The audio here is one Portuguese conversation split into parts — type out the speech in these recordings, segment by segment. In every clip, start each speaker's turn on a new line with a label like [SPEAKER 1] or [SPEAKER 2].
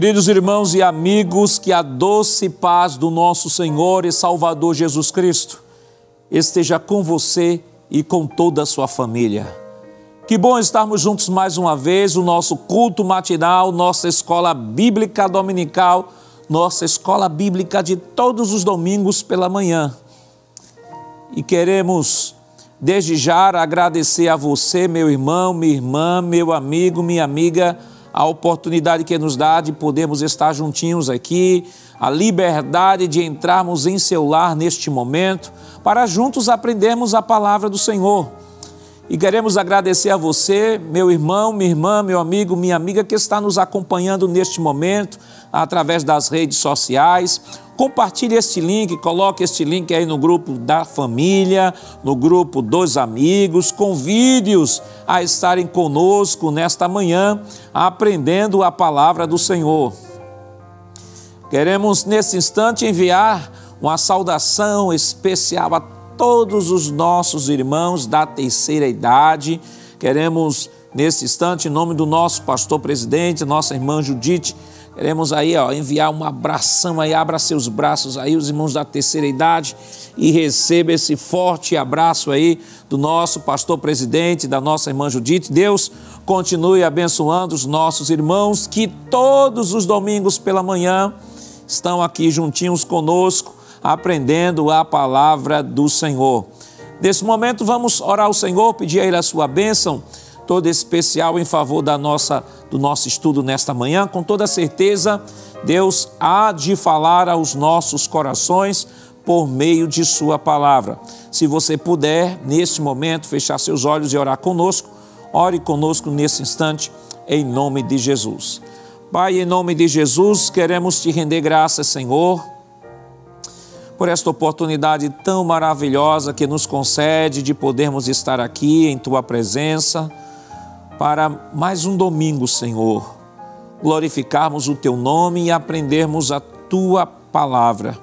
[SPEAKER 1] Queridos irmãos e amigos, que a doce paz do nosso Senhor e Salvador Jesus Cristo esteja com você e com toda a sua família. Que bom estarmos juntos mais uma vez, o nosso culto matinal, nossa escola bíblica dominical, nossa escola bíblica de todos os domingos pela manhã. E queremos, desde já, agradecer a você, meu irmão, minha irmã, meu amigo, minha amiga, a oportunidade que nos dá de podermos estar juntinhos aqui, a liberdade de entrarmos em seu lar neste momento, para juntos aprendermos a palavra do Senhor. E queremos agradecer a você, meu irmão, minha irmã, meu amigo, minha amiga, que está nos acompanhando neste momento, através das redes sociais. Compartilhe este link, coloque este link aí no grupo da família, no grupo dos amigos, convide-os a estarem conosco nesta manhã, aprendendo a palavra do Senhor. Queremos nesse instante enviar uma saudação especial a todos os nossos irmãos da terceira idade. Queremos nesse instante, em nome do nosso pastor presidente, nossa irmã Judite, queremos aí enviar um abração aí, abra seus braços aí, os irmãos da terceira idade, e receba esse forte abraço aí do nosso pastor presidente, da nossa irmã Judite. Deus continue abençoando os nossos irmãos que todos os domingos pela manhã estão aqui juntinhos conosco, aprendendo a palavra do Senhor. Nesse momento vamos orar ao Senhor, pedir a Ele a sua bênção, toda especial em favor do nosso estudo nesta manhã. Com toda certeza, Deus há de falar aos nossos corações por meio de sua palavra. Se você puder, neste momento, fechar seus olhos e orar conosco, ore conosco nesse instante, em nome de Jesus. Pai, em nome de Jesus, queremos te render graças, Senhor, por esta oportunidade tão maravilhosa que nos concede de podermos estar aqui em tua presença, para mais um domingo, Senhor, glorificarmos o teu nome e aprendermos a tua palavra.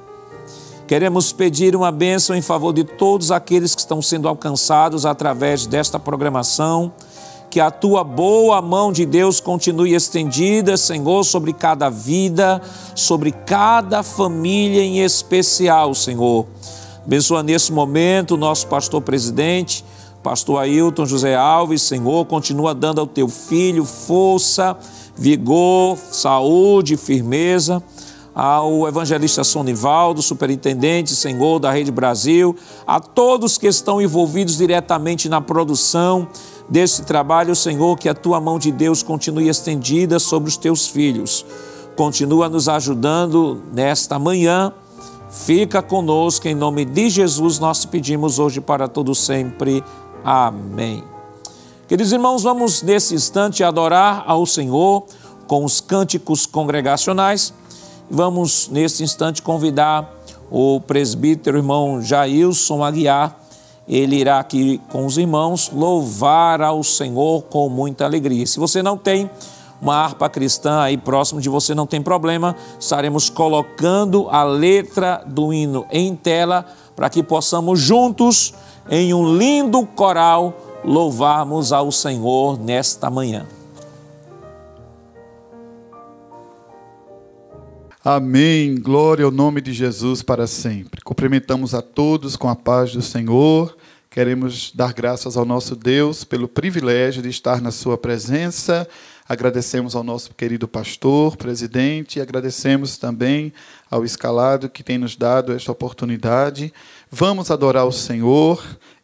[SPEAKER 1] Queremos pedir uma bênção em favor de todos aqueles que estão sendo alcançados através desta programação, que a tua boa mão de Deus continue estendida, Senhor, sobre cada vida, sobre cada família em especial, Senhor. Abençoa nesse momento o nosso pastor presidente, pastor Ailton José Alves, Senhor, continua dando ao teu filho força, vigor, saúde, firmeza. Ao evangelista Sonivaldo, superintendente, Senhor, da Rede Brasil, a todos que estão envolvidos diretamente na produção desse trabalho, Senhor, que a tua mão de Deus continue estendida sobre os teus filhos. Continua nos ajudando nesta manhã. Fica conosco, em nome de Jesus, nós te pedimos hoje para todo sempre. Amém. Queridos irmãos, vamos nesse instante adorar ao Senhor com os cânticos congregacionais. Vamos nesse instante convidar o presbítero irmão Jailson Aguiar. Ele irá aqui com os irmãos louvar ao Senhor com muita alegria. Se você não tem uma harpa cristã aí próximo de você, não tem problema, estaremos colocando a letra do hino em tela para que possamos juntos, em um lindo coral, louvarmos ao Senhor nesta manhã.
[SPEAKER 2] Amém, glória ao nome de Jesus para sempre. Cumprimentamos a todos com a paz do Senhor. Queremos dar graças ao nosso Deus pelo privilégio de estar na sua presença. Agradecemos ao nosso querido pastor, presidente, e agradecemos também ao Escalado que tem nos dado esta oportunidade. Vamos adorar o Senhor.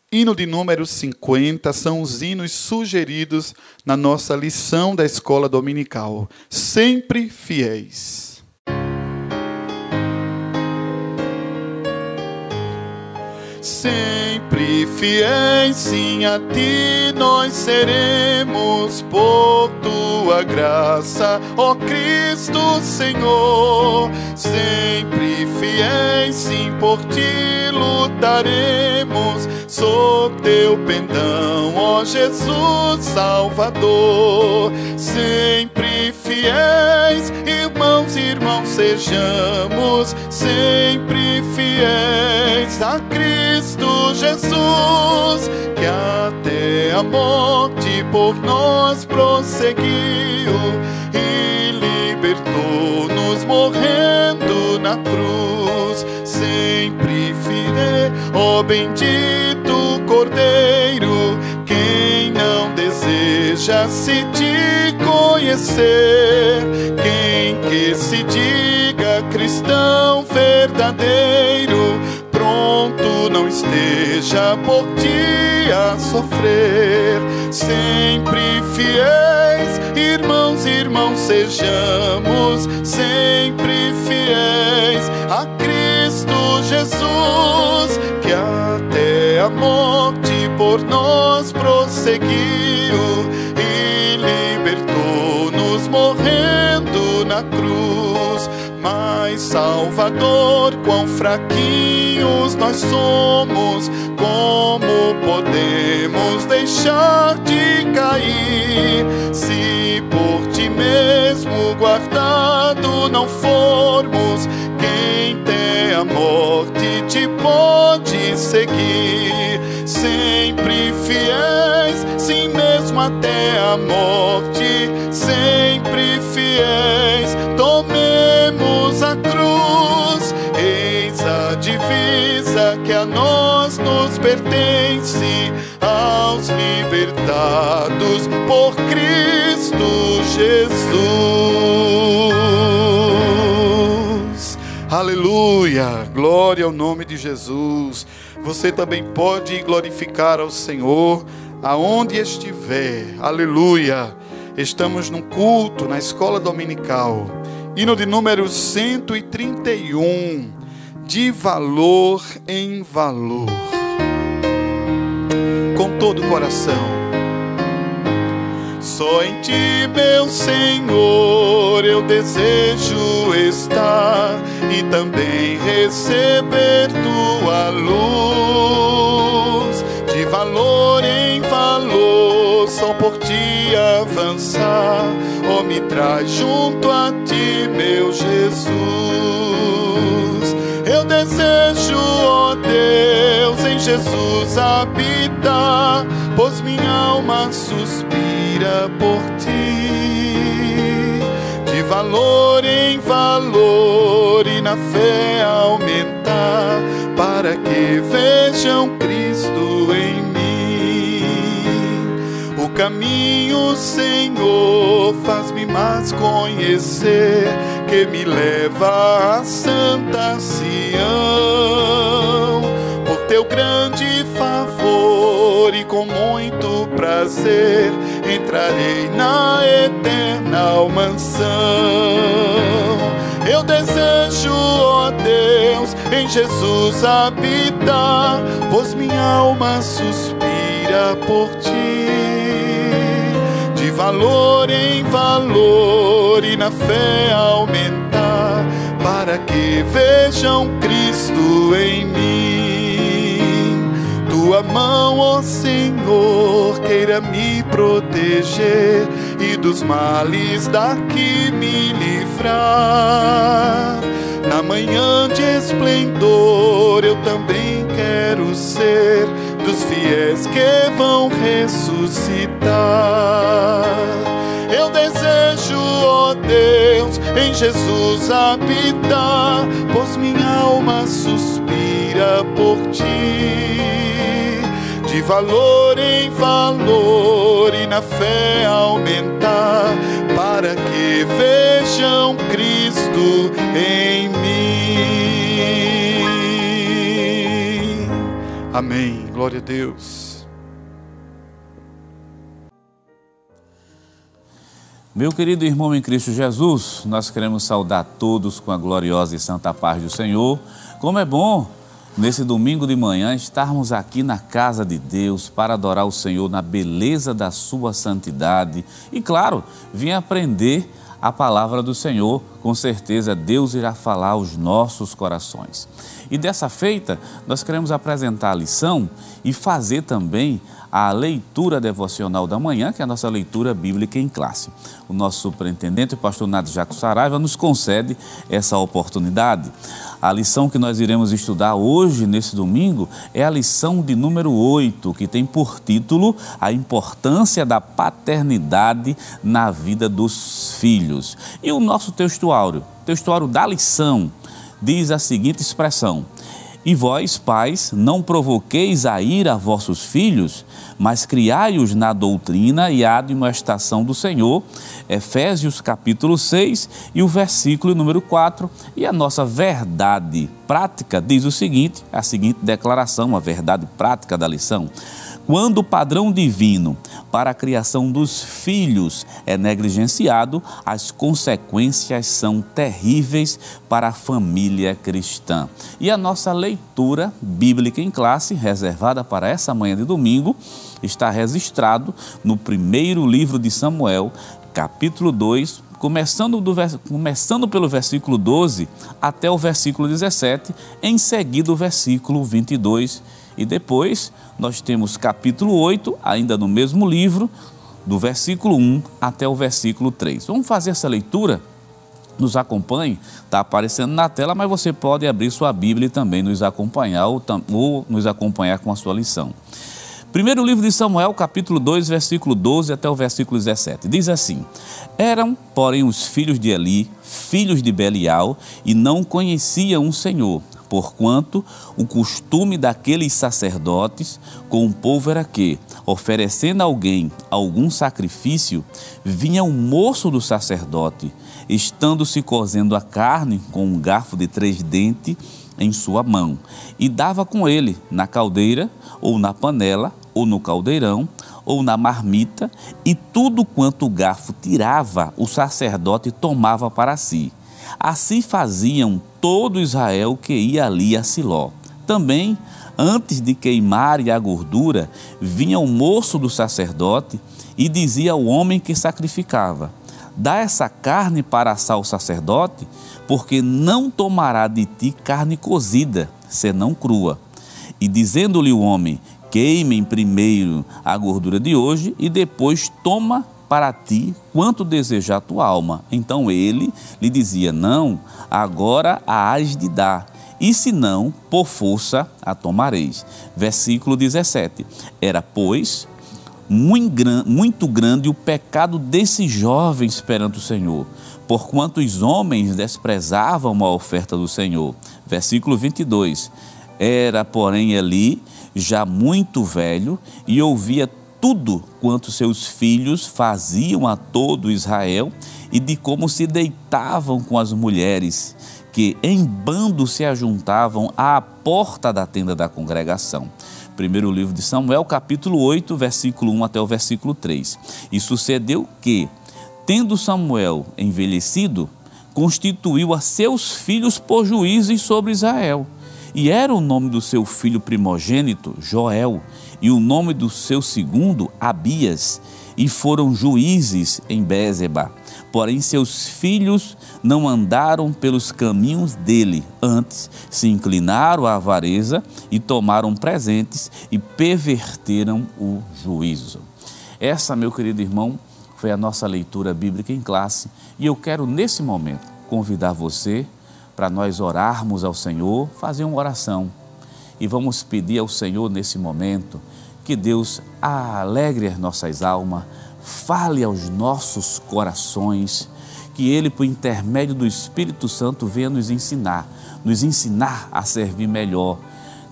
[SPEAKER 2] Hino de número 50 são os hinos sugeridos na nossa lição da escola dominical. Sempre fiéis. Sempre fiéis, sim, a ti nós seremos, por tua graça, ó Cristo Senhor. Sempre fiéis, sim, por ti lutaremos, sob teu pendão, ó Jesus Salvador. Sempre fiéis, irmãos, sejamos sempre fiéis a Cristo Jesus, que até a morte por nós prosseguiu e libertou morrendo na cruz, sempre fiel, ó bendito Cordeiro. Quem não deseja se te conhecer, quem que se diga cristão verdadeiro, pronto não esteja por ti a sofrer. Sempre fiéis, irmãos, irmãos, sejamos sempre fiéis a Cristo Jesus, que até a morte por nós prosseguiu e libertou-nos morrendo na cruz. Mas Salvador, quão fraquinhos nós somos, como podemos deixar de cair? Se por ti mesmo guardado não formos, quem tem a morte te pode seguir? Sempre fiéis, sim mesmo até a morte, sempre fiéis, tomemos a cruz. Eis a divisa que a nós nos pertence, aos libertados por Cristo Jesus. Aleluia, glória ao nome de Jesus. Você também pode glorificar ao Senhor aonde estiver. Aleluia. Estamos num culto na escola dominical, hino de número 131, de valor em valor. Com todo o coração. Só em ti, meu Senhor, eu desejo estar e também receber tua luz. De valor em valor, só por ti avançar, oh, me traz junto a ti, meu Jesus. Eu desejo, ó Deus, em Jesus habitar, pois minha alma suspira por ti. De valor em valor e na fé aumentar, para que vejam Cristo em mim. O caminho, Senhor, faz-me mais conhecer, que me leva a Santa Sião. Por teu grande favor e com muito prazer, entrarei na eterna mansão. Eu desejo, ó Deus, em Jesus habitar, pois minha alma suspira por ti. De valor em valor e na fé aumentar, para que vejam Cristo em mim. Tua mão, ó Senhor, queira me proteger e dos males daqui me livrar. Na manhã de esplendor eu também quero ser dos fiéis que vão ressuscitar. Eu desejo, ó Deus, em Jesus habitar, pois minha alma suspira por ti. De valor em valor e na fé aumentar, para que vejam Cristo em mim. Amém. Glória a Deus.
[SPEAKER 1] Meu querido irmão em Cristo Jesus, nós queremos saudar todos com a gloriosa e santa paz do Senhor. Como é bom, nesse domingo de manhã, estarmos aqui na casa de Deus para adorar o Senhor na beleza da sua santidade. E claro, vim aprender a palavra do Senhor. Com certeza Deus irá falar aos nossos corações. E dessa feita, nós queremos apresentar a lição e fazer também a leitura devocional da manhã, que é a nossa leitura bíblica em classe. O nosso superintendente, o pastor Nádio Jaco Saraiva, nos concede essa oportunidade.
[SPEAKER 3] A lição que nós iremos estudar hoje, nesse domingo, é a lição de número 8, que tem por título a importância da paternidade na vida dos filhos. E o nosso textuário da lição, diz a seguinte expressão: e vós, pais, não provoqueis a ira a vossos filhos, mas criai-os na doutrina e admoestação do Senhor. Efésios capítulo 6 e o versículo número 4. E a nossa verdade prática diz o seguinte, a seguinte declaração, a verdade prática da lição: quando o padrão divino para a criação dos filhos é negligenciado, as consequências são terríveis para a família cristã. E a nossa leitura bíblica em classe, reservada para essa manhã de domingo, está registrado no primeiro livro de Samuel, capítulo 2, começando pelo versículo 12 até o versículo 17, em seguida o versículo 22. E depois nós temos capítulo 8, ainda no mesmo livro, do versículo 1 até o versículo 3. Vamos fazer essa leitura? Nos acompanhe, está aparecendo na tela, mas você pode abrir sua Bíblia e também nos acompanhar ou nos acompanhar com a sua lição. Primeiro livro de Samuel, capítulo 2, versículo 12 até o versículo 17. Diz assim: eram, porém, os filhos de Eli, filhos de Belial, e não conheciam o Senhor, porquanto o costume daqueles sacerdotes com o povo era que, oferecendo a alguém algum sacrifício, vinha o moço do sacerdote, estando-se cozendo a carne com um garfo de 3 dentes em sua mão, e dava com ele na caldeira, ou na panela, ou no caldeirão, ou na marmita, e tudo quanto o garfo tirava, o sacerdote tomava para si. Assim faziam todo Israel que ia ali a Siló. Também, antes de queimarem a gordura, vinha o moço do sacerdote e dizia ao homem que sacrificava: dá essa carne para assar o sacerdote, porque não tomará de ti carne cozida, senão crua. E dizendo-lhe o homem: queimem primeiro a gordura de hoje e depois toma para ti quanto desejar a tua alma. Então ele lhe dizia: não, agora a hás de dar, e se não, por força a tomareis. Versículo 17. Era, pois, muito grande o pecado desses jovens perante o Senhor, porquanto os homens desprezavam a oferta do Senhor. Versículo 22. Era, porém, Eli já muito velho e ouvia tudo quanto seus filhos faziam a todo Israel e de como se deitavam com as mulheres, que em bando se ajuntavam à porta da tenda da congregação. Primeiro livro de Samuel, capítulo 8, versículo 1 até o versículo 3. E sucedeu que, tendo Samuel envelhecido, constituiu a seus filhos por juízes sobre Israel. E era o nome do seu filho primogênito, Joel, e o nome do seu segundo, Abias, e foram juízes em Bézeba. Porém, seus filhos não andaram pelos caminhos dele, antes se inclinaram à avareza e tomaram presentes e perverteram o juízo. Essa, meu querido irmão, foi a nossa leitura bíblica em classe, e eu quero, nesse momento, convidar você para nós orarmos ao Senhor, fazer uma oração. E vamos pedir ao Senhor nesse momento que Deus alegre as nossas almas, fale aos nossos corações, que Ele, por intermédio do Espírito Santo, venha nos ensinar a servir melhor,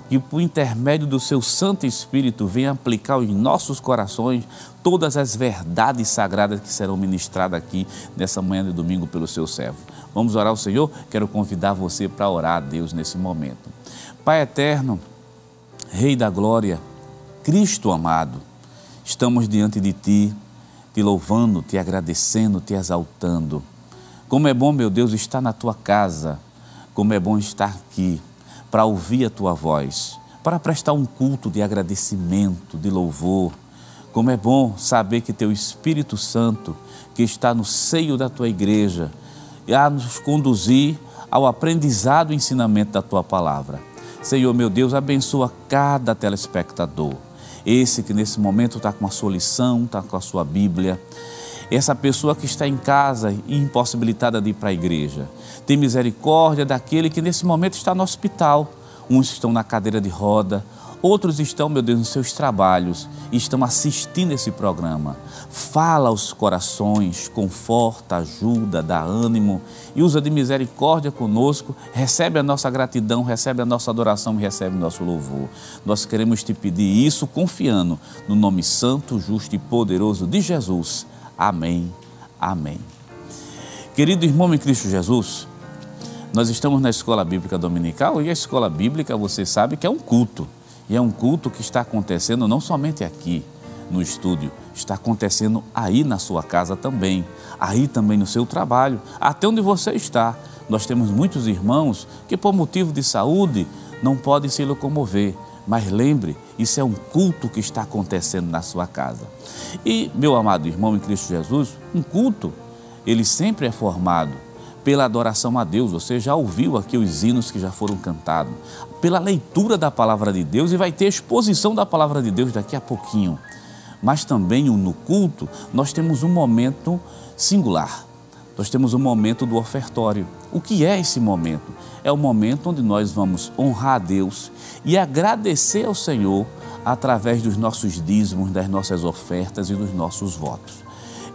[SPEAKER 3] que por intermédio do seu Santo Espírito venha aplicar aos nossos corações todas as verdades sagradas que serão ministradas aqui nessa manhã de domingo pelo seu servo. Vamos orar ao Senhor? Quero convidar você para orar a Deus nesse momento. Pai eterno, Rei da glória, Cristo amado, estamos diante de Ti, Te louvando, Te agradecendo, Te exaltando. Como é bom, meu Deus, estar na Tua casa, como é bom estar aqui, para ouvir a Tua voz, para prestar um culto de agradecimento, de louvor. Como é bom saber que Teu Espírito Santo, que está no seio da Tua igreja, a nos conduzir ao aprendizado e ensinamento da Tua palavra. Senhor, meu Deus, abençoa cada telespectador, esse que nesse momento está com a sua lição, está com a sua Bíblia, essa pessoa que está em casa e impossibilitada de ir para a igreja. Tem misericórdia daquele que nesse momento está no hospital. Uns estão na cadeira de roda, outros estão, meu Deus, nos seus trabalhos e estão assistindo esse programa. Fala aos corações, conforta, ajuda, dá ânimo e usa de misericórdia conosco. Recebe a nossa gratidão, recebe a nossa adoração e recebe o nosso louvor. Nós queremos te pedir isso confiando no nome santo, justo e poderoso de Jesus. Amém, amém. Querido irmão em Cristo Jesus, nós estamos na Escola Bíblica Dominical e a Escola Bíblica, você sabe que é um culto. E é um culto que está acontecendo não somente aqui no estúdio, está acontecendo aí na sua casa também, aí também no seu trabalho, até onde você está. Nós temos muitos irmãos que por motivo de saúde não podem se locomover, mas lembre, isso é um culto que está acontecendo na sua casa. E, meu amado irmão em Cristo Jesus, um culto, ele sempre é formado pela adoração a Deus. Você já ouviu aqui os hinos que já foram cantados, pela leitura da palavra de Deus, e vai ter exposição da palavra de Deus daqui a pouquinho. Mas também no culto nós temos um momento singular, nós temos um momento do ofertório. O que é esse momento? É o momento onde nós vamos honrar a Deus e agradecer ao Senhor através dos nossos dízimos, das nossas ofertas e dos nossos votos.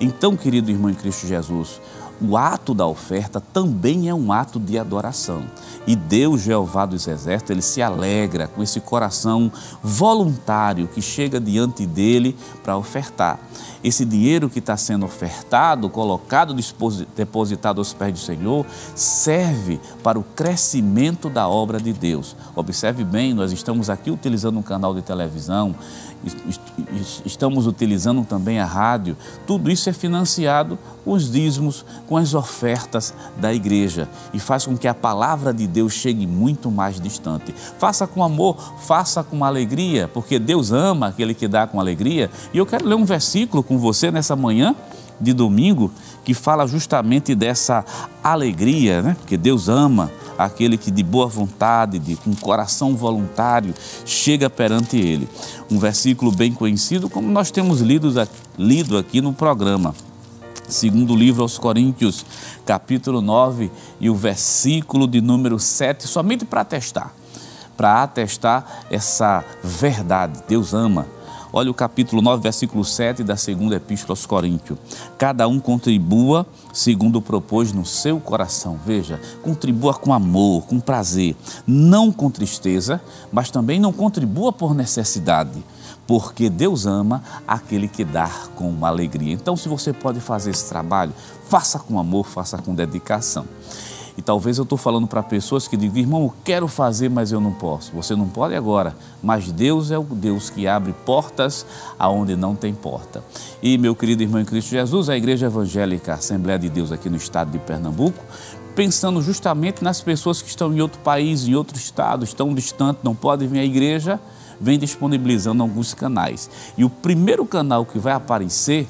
[SPEAKER 3] Então, querido irmão em Cristo Jesus, o ato da oferta também é um ato de adoração. E Deus, Jeová dos Exércitos, Ele se alegra com esse coração voluntário que chega diante dEle para ofertar. Esse dinheiro que está sendo ofertado, colocado, depositado aos pés do Senhor, serve para o crescimento da obra de Deus. Observe bem, nós estamos aqui utilizando um canal de televisão, estamos utilizando também a rádio. Tudo isso é financiado com os dízimos, com as ofertas da igreja, e faz com que a palavra de Deus chegue muito mais distante. Faça com amor, faça com alegria, porque Deus ama aquele que dá com alegria. E eu quero ler um versículo com você nessa manhã de domingo, que fala justamente dessa alegria, né? Porque Deus ama aquele que de boa vontade, com coração voluntário, chega perante Ele. Um versículo bem conhecido, como nós temos lido aqui no programa. Segundo livro aos Coríntios, capítulo 9 e o versículo de número 7, somente para atestar essa verdade. Deus ama. Olha o capítulo 9, versículo 7 da segunda epístola aos Coríntios. Cada um contribua segundo propôs no seu coração. Veja, contribua com amor, com prazer, não com tristeza, mas também não contribua por necessidade, porque Deus ama aquele que dá com alegria. Então, se você pode fazer esse trabalho, faça com amor, faça com dedicação. E talvez eu estou falando para pessoas que dizem, irmão, eu quero fazer, mas eu não posso. Você não pode agora, mas Deus é o Deus que abre portas aonde não tem porta. E, meu querido irmão em Cristo Jesus, a Igreja Evangélica Assembleia de Deus aqui no estado de Pernambuco, pensando justamente nas pessoas que estão em outro país, em outro estado, estão distantes, não podem vir à igreja, vem disponibilizando alguns canais. E o primeiro canal que vai aparecer,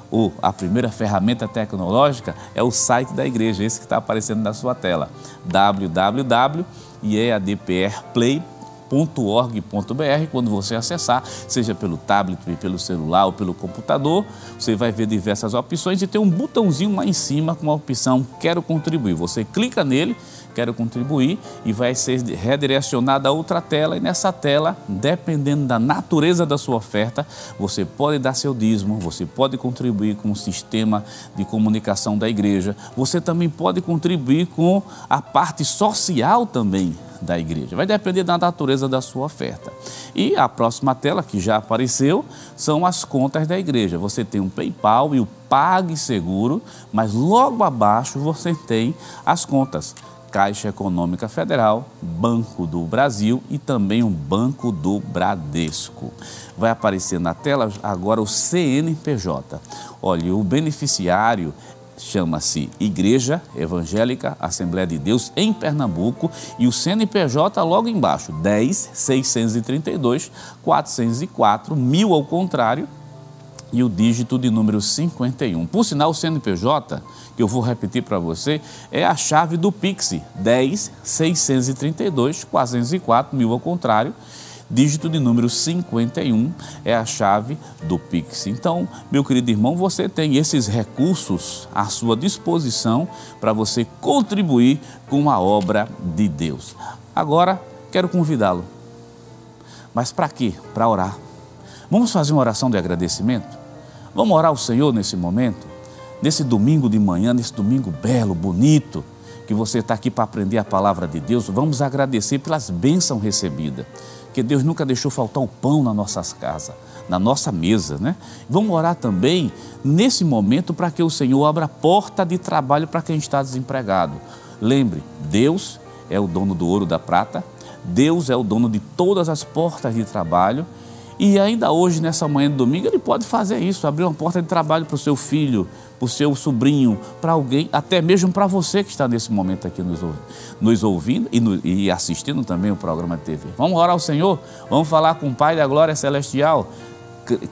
[SPEAKER 3] ou a primeira ferramenta tecnológica, é o site da igreja, esse que está aparecendo na sua tela, www.eadprplay.org.br. Quando você acessar, seja pelo tablet, pelo celular ou pelo computador, você vai ver diversas opções e tem um botãozinho lá em cima com a opção Quero Contribuir. Você clica nele, Quero Contribuir, e vai ser redirecionado a outra tela, e nessa tela, dependendo da natureza da sua oferta, você pode dar seu dízimo, você pode contribuir com o sistema de comunicação da igreja, você também pode contribuir com a parte social também da igreja. Vai depender da natureza da sua oferta. E a próxima tela, que já apareceu, são as contas da igreja. Você tem um PayPal e o PagSeguro, mas logo abaixo você tem as contas Caixa Econômica Federal, Banco do Brasil e também o Banco do Bradesco. Vai aparecer na tela agora o CNPJ. Olha, o beneficiário chama-se Igreja Evangélica Assembleia de Deus em Pernambuco, e o CNPJ logo embaixo, 10.632.404, 1000 ao contrário, e o dígito de número 51. Por sinal, o CNPJ, que eu vou repetir para você, é a chave do Pix, 10.632.404, 1000 ao contrário, dígito de número 51 é a chave do Pix. Então, meu querido irmão, você tem esses recursos à sua disposição para você contribuir com a obra de Deus. Agora, quero convidá-lo. Mas para quê? Para orar. Vamos fazer uma oração de agradecimento? Vamos orar ao Senhor nesse momento? Nesse domingo de manhã, nesse domingo belo, bonito, que você está aqui para aprender a palavra de Deus, vamos agradecer pelas bênçãos recebidas. Que Deus nunca deixou faltar o pão nas nossas casas, na nossa mesa, né? Vamos orar também nesse momento para que o Senhor abra porta de trabalho para quem está desempregado. Lembre, Deus é o dono do ouro e da prata, Deus é o dono de todas as portas de trabalho e ainda hoje, nessa manhã de domingo, Ele pode fazer isso, abrir uma porta de trabalho para o seu filho, para o seu sobrinho, para alguém, até mesmo para você que está nesse momento aqui nos ouvindo e assistindo também o programa de TV. Vamos orar ao Senhor? Vamos falar com o Pai da Glória Celestial?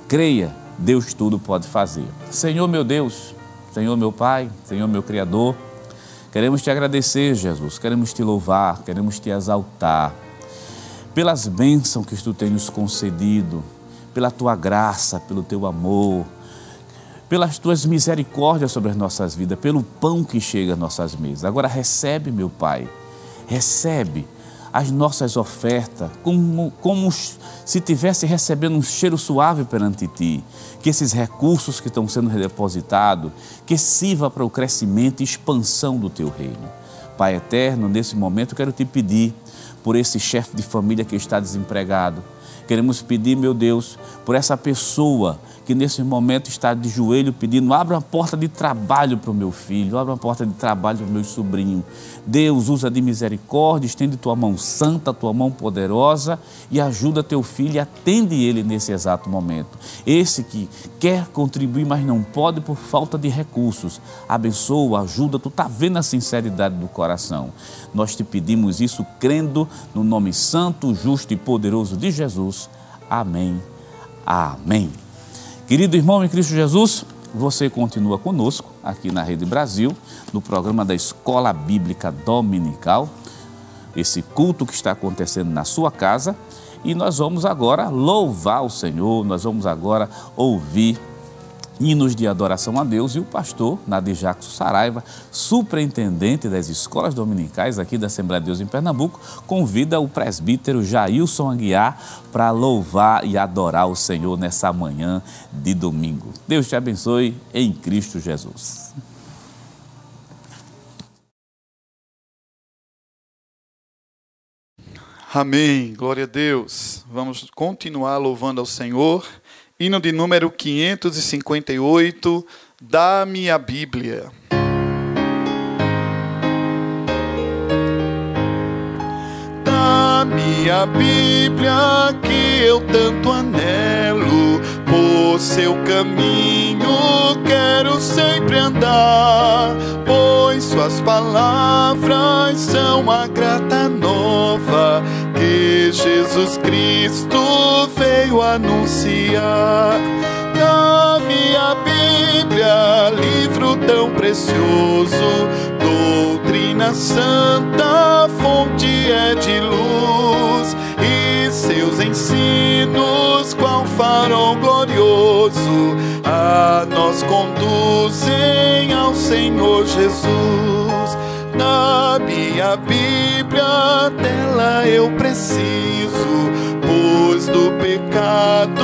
[SPEAKER 3] Creia, Deus tudo pode fazer. Senhor meu Deus, Senhor meu Pai, Senhor meu Criador, queremos Te agradecer, Jesus, queremos Te louvar, queremos Te exaltar, pelas bênçãos que Tu tens nos concedido, pela Tua graça, pelo Teu amor, pelas Tuas misericórdias sobre as nossas vidas, pelo pão que chega às nossas mesas. Agora recebe, meu Pai, recebe as nossas ofertas, como se estivesse recebendo um cheiro suave perante Ti, que esses recursos que estão sendo depositados, que sirva para o crescimento e expansão do Teu reino. Pai eterno, nesse momento eu quero Te pedir por esse chefe de família que está desempregado. Queremos pedir, meu Deus, por essa pessoa que nesse momento está de joelho pedindo, abra uma porta de trabalho para o meu filho, abra uma porta de trabalho para o meu sobrinho. Deus, usa de misericórdia, estende Tua mão santa, Tua mão poderosa e ajuda Teu filho e atende ele nesse exato momento. Esse que quer contribuir, mas não pode por falta de recursos, abençoa, ajuda, Tu está vendo a sinceridade do coração. Nós Te pedimos isso crendo no nome santo, justo e poderoso de Jesus. Amém. Amém. Querido irmão em Cristo Jesus, você continua conosco aqui na Rede Brasil, no programa da Escola Bíblica Dominical, esse culto que está acontecendo na sua casa, e nós vamos agora louvar o Senhor, nós vamos agora ouvir hinos de adoração a Deus, e o pastor Nadir Jackson Saraiva, superintendente das escolas dominicais aqui da Assembleia de Deus em Pernambuco, convida o presbítero Jailson Aguiar para louvar e adorar o Senhor nessa manhã de domingo. Deus te abençoe em Cristo Jesus.
[SPEAKER 2] Amém, glória a Deus. Vamos continuar louvando ao Senhor. Hino de número 558, Dá-me a Bíblia. Dá-me a Bíblia que eu tanto anelo, por seu caminho quero sempre andar, pois suas palavras são a grata nova que Jesus Cristo veio anunciar. Dá-me a Bíblia, livro tão precioso, doutrina santa, fonte é de luz, e seus ensinos, qual farol glorioso, a nós conduzem ao Senhor Jesus. Dá-me a Bíblia, dela eu preciso, pois do pecado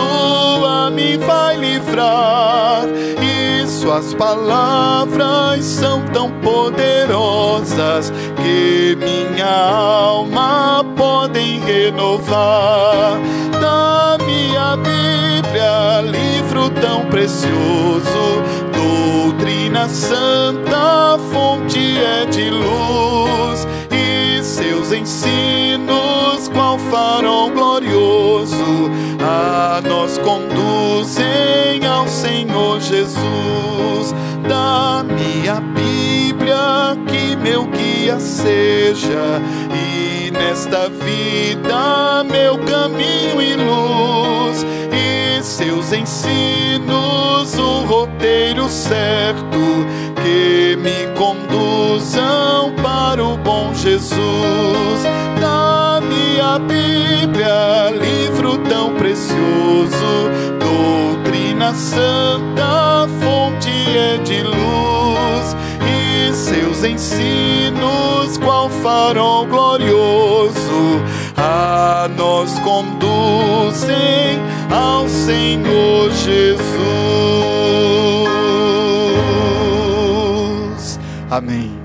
[SPEAKER 2] a mim vai livrar, e suas palavras são tão poderosas que minha alma podem renovar. Dá-me a Bíblia, livro tão precioso, doutrina santa, fonte é de luz, e seus ensinos, qual farol glorioso, a nós conduzem ao Senhor Jesus. Dá-me a Bíblia, que meu guia seja, e nesta vida meu caminho e luz, e seus ensinos, o roteiro certo, que me conduzam para o bom Jesus. Dá-me a Bíblia, livre a santa fonte é de luz, e seus ensinos qual farol glorioso a nós conduzem ao Senhor Jesus. Amém.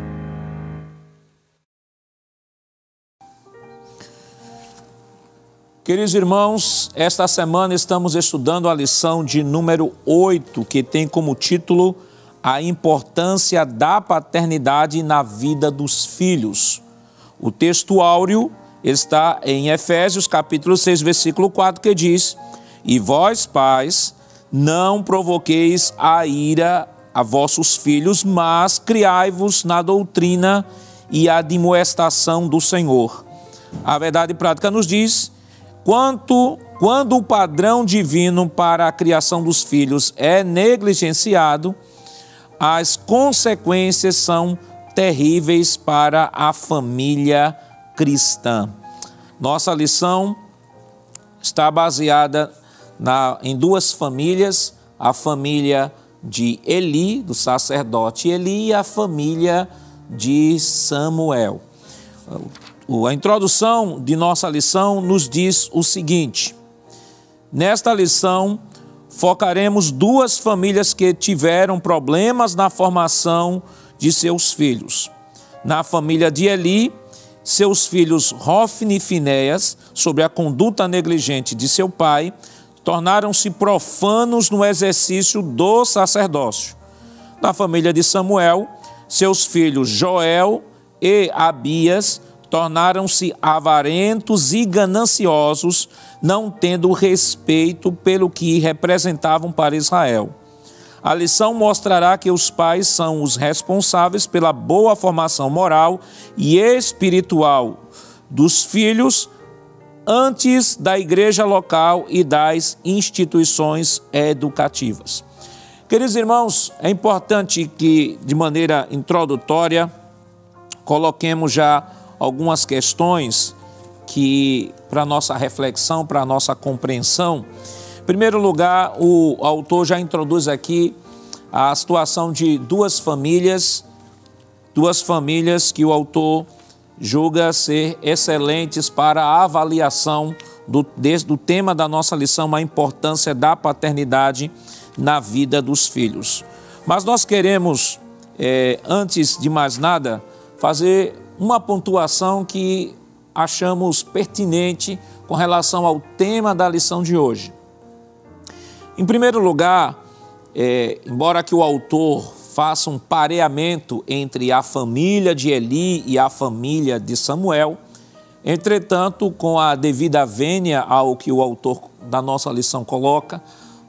[SPEAKER 1] Queridos irmãos, esta semana estamos estudando a lição de número 8, que tem como título A Importância da Paternidade na Vida dos Filhos. O texto áureo está em Efésios capítulo 6, versículo 4, que diz: E vós, pais, não provoqueis a ira a vossos filhos, mas criai-vos na doutrina e admoestação do Senhor. A verdade prática nos diz: quando o padrão divino para a criação dos filhos é negligenciado, as consequências são terríveis para a família cristã. Nossa lição está baseada em duas famílias, a família de Eli, do sacerdote Eli, e a família de Samuel. A introdução de nossa lição nos diz o seguinte: nesta lição focaremos duas famílias que tiveram problemas na formação de seus filhos. Na família de Eli, seus filhos Hofni e Finéias, sob a conduta negligente de seu pai, tornaram-se profanos no exercício do sacerdócio. Na família de Samuel, seus filhos Joel e Abias tornaram-se avarentos e gananciosos, não tendo respeito pelo que representavam para Israel. A lição mostrará que os pais são os responsáveis pela boa formação moral e espiritual dos filhos antes da igreja local e das instituições educativas. Queridos irmãos, é importante que, de maneira introdutória, coloquemos já algumas questões que, para nossa reflexão, para nossa compreensão. Em primeiro lugar, o autor já introduz aqui a situação de duas famílias que o autor julga ser excelentes para a avaliação do tema da nossa lição, a importância da paternidade na vida dos filhos. Mas nós queremos, antes de mais nada, fazer uma pontuação que achamos pertinente com relação ao tema da lição de hoje. Em primeiro lugar, embora que o autor faça um pareamento entre a família de Eli e a família de Samuel, entretanto, com a devida vênia ao que o autor da nossa lição coloca,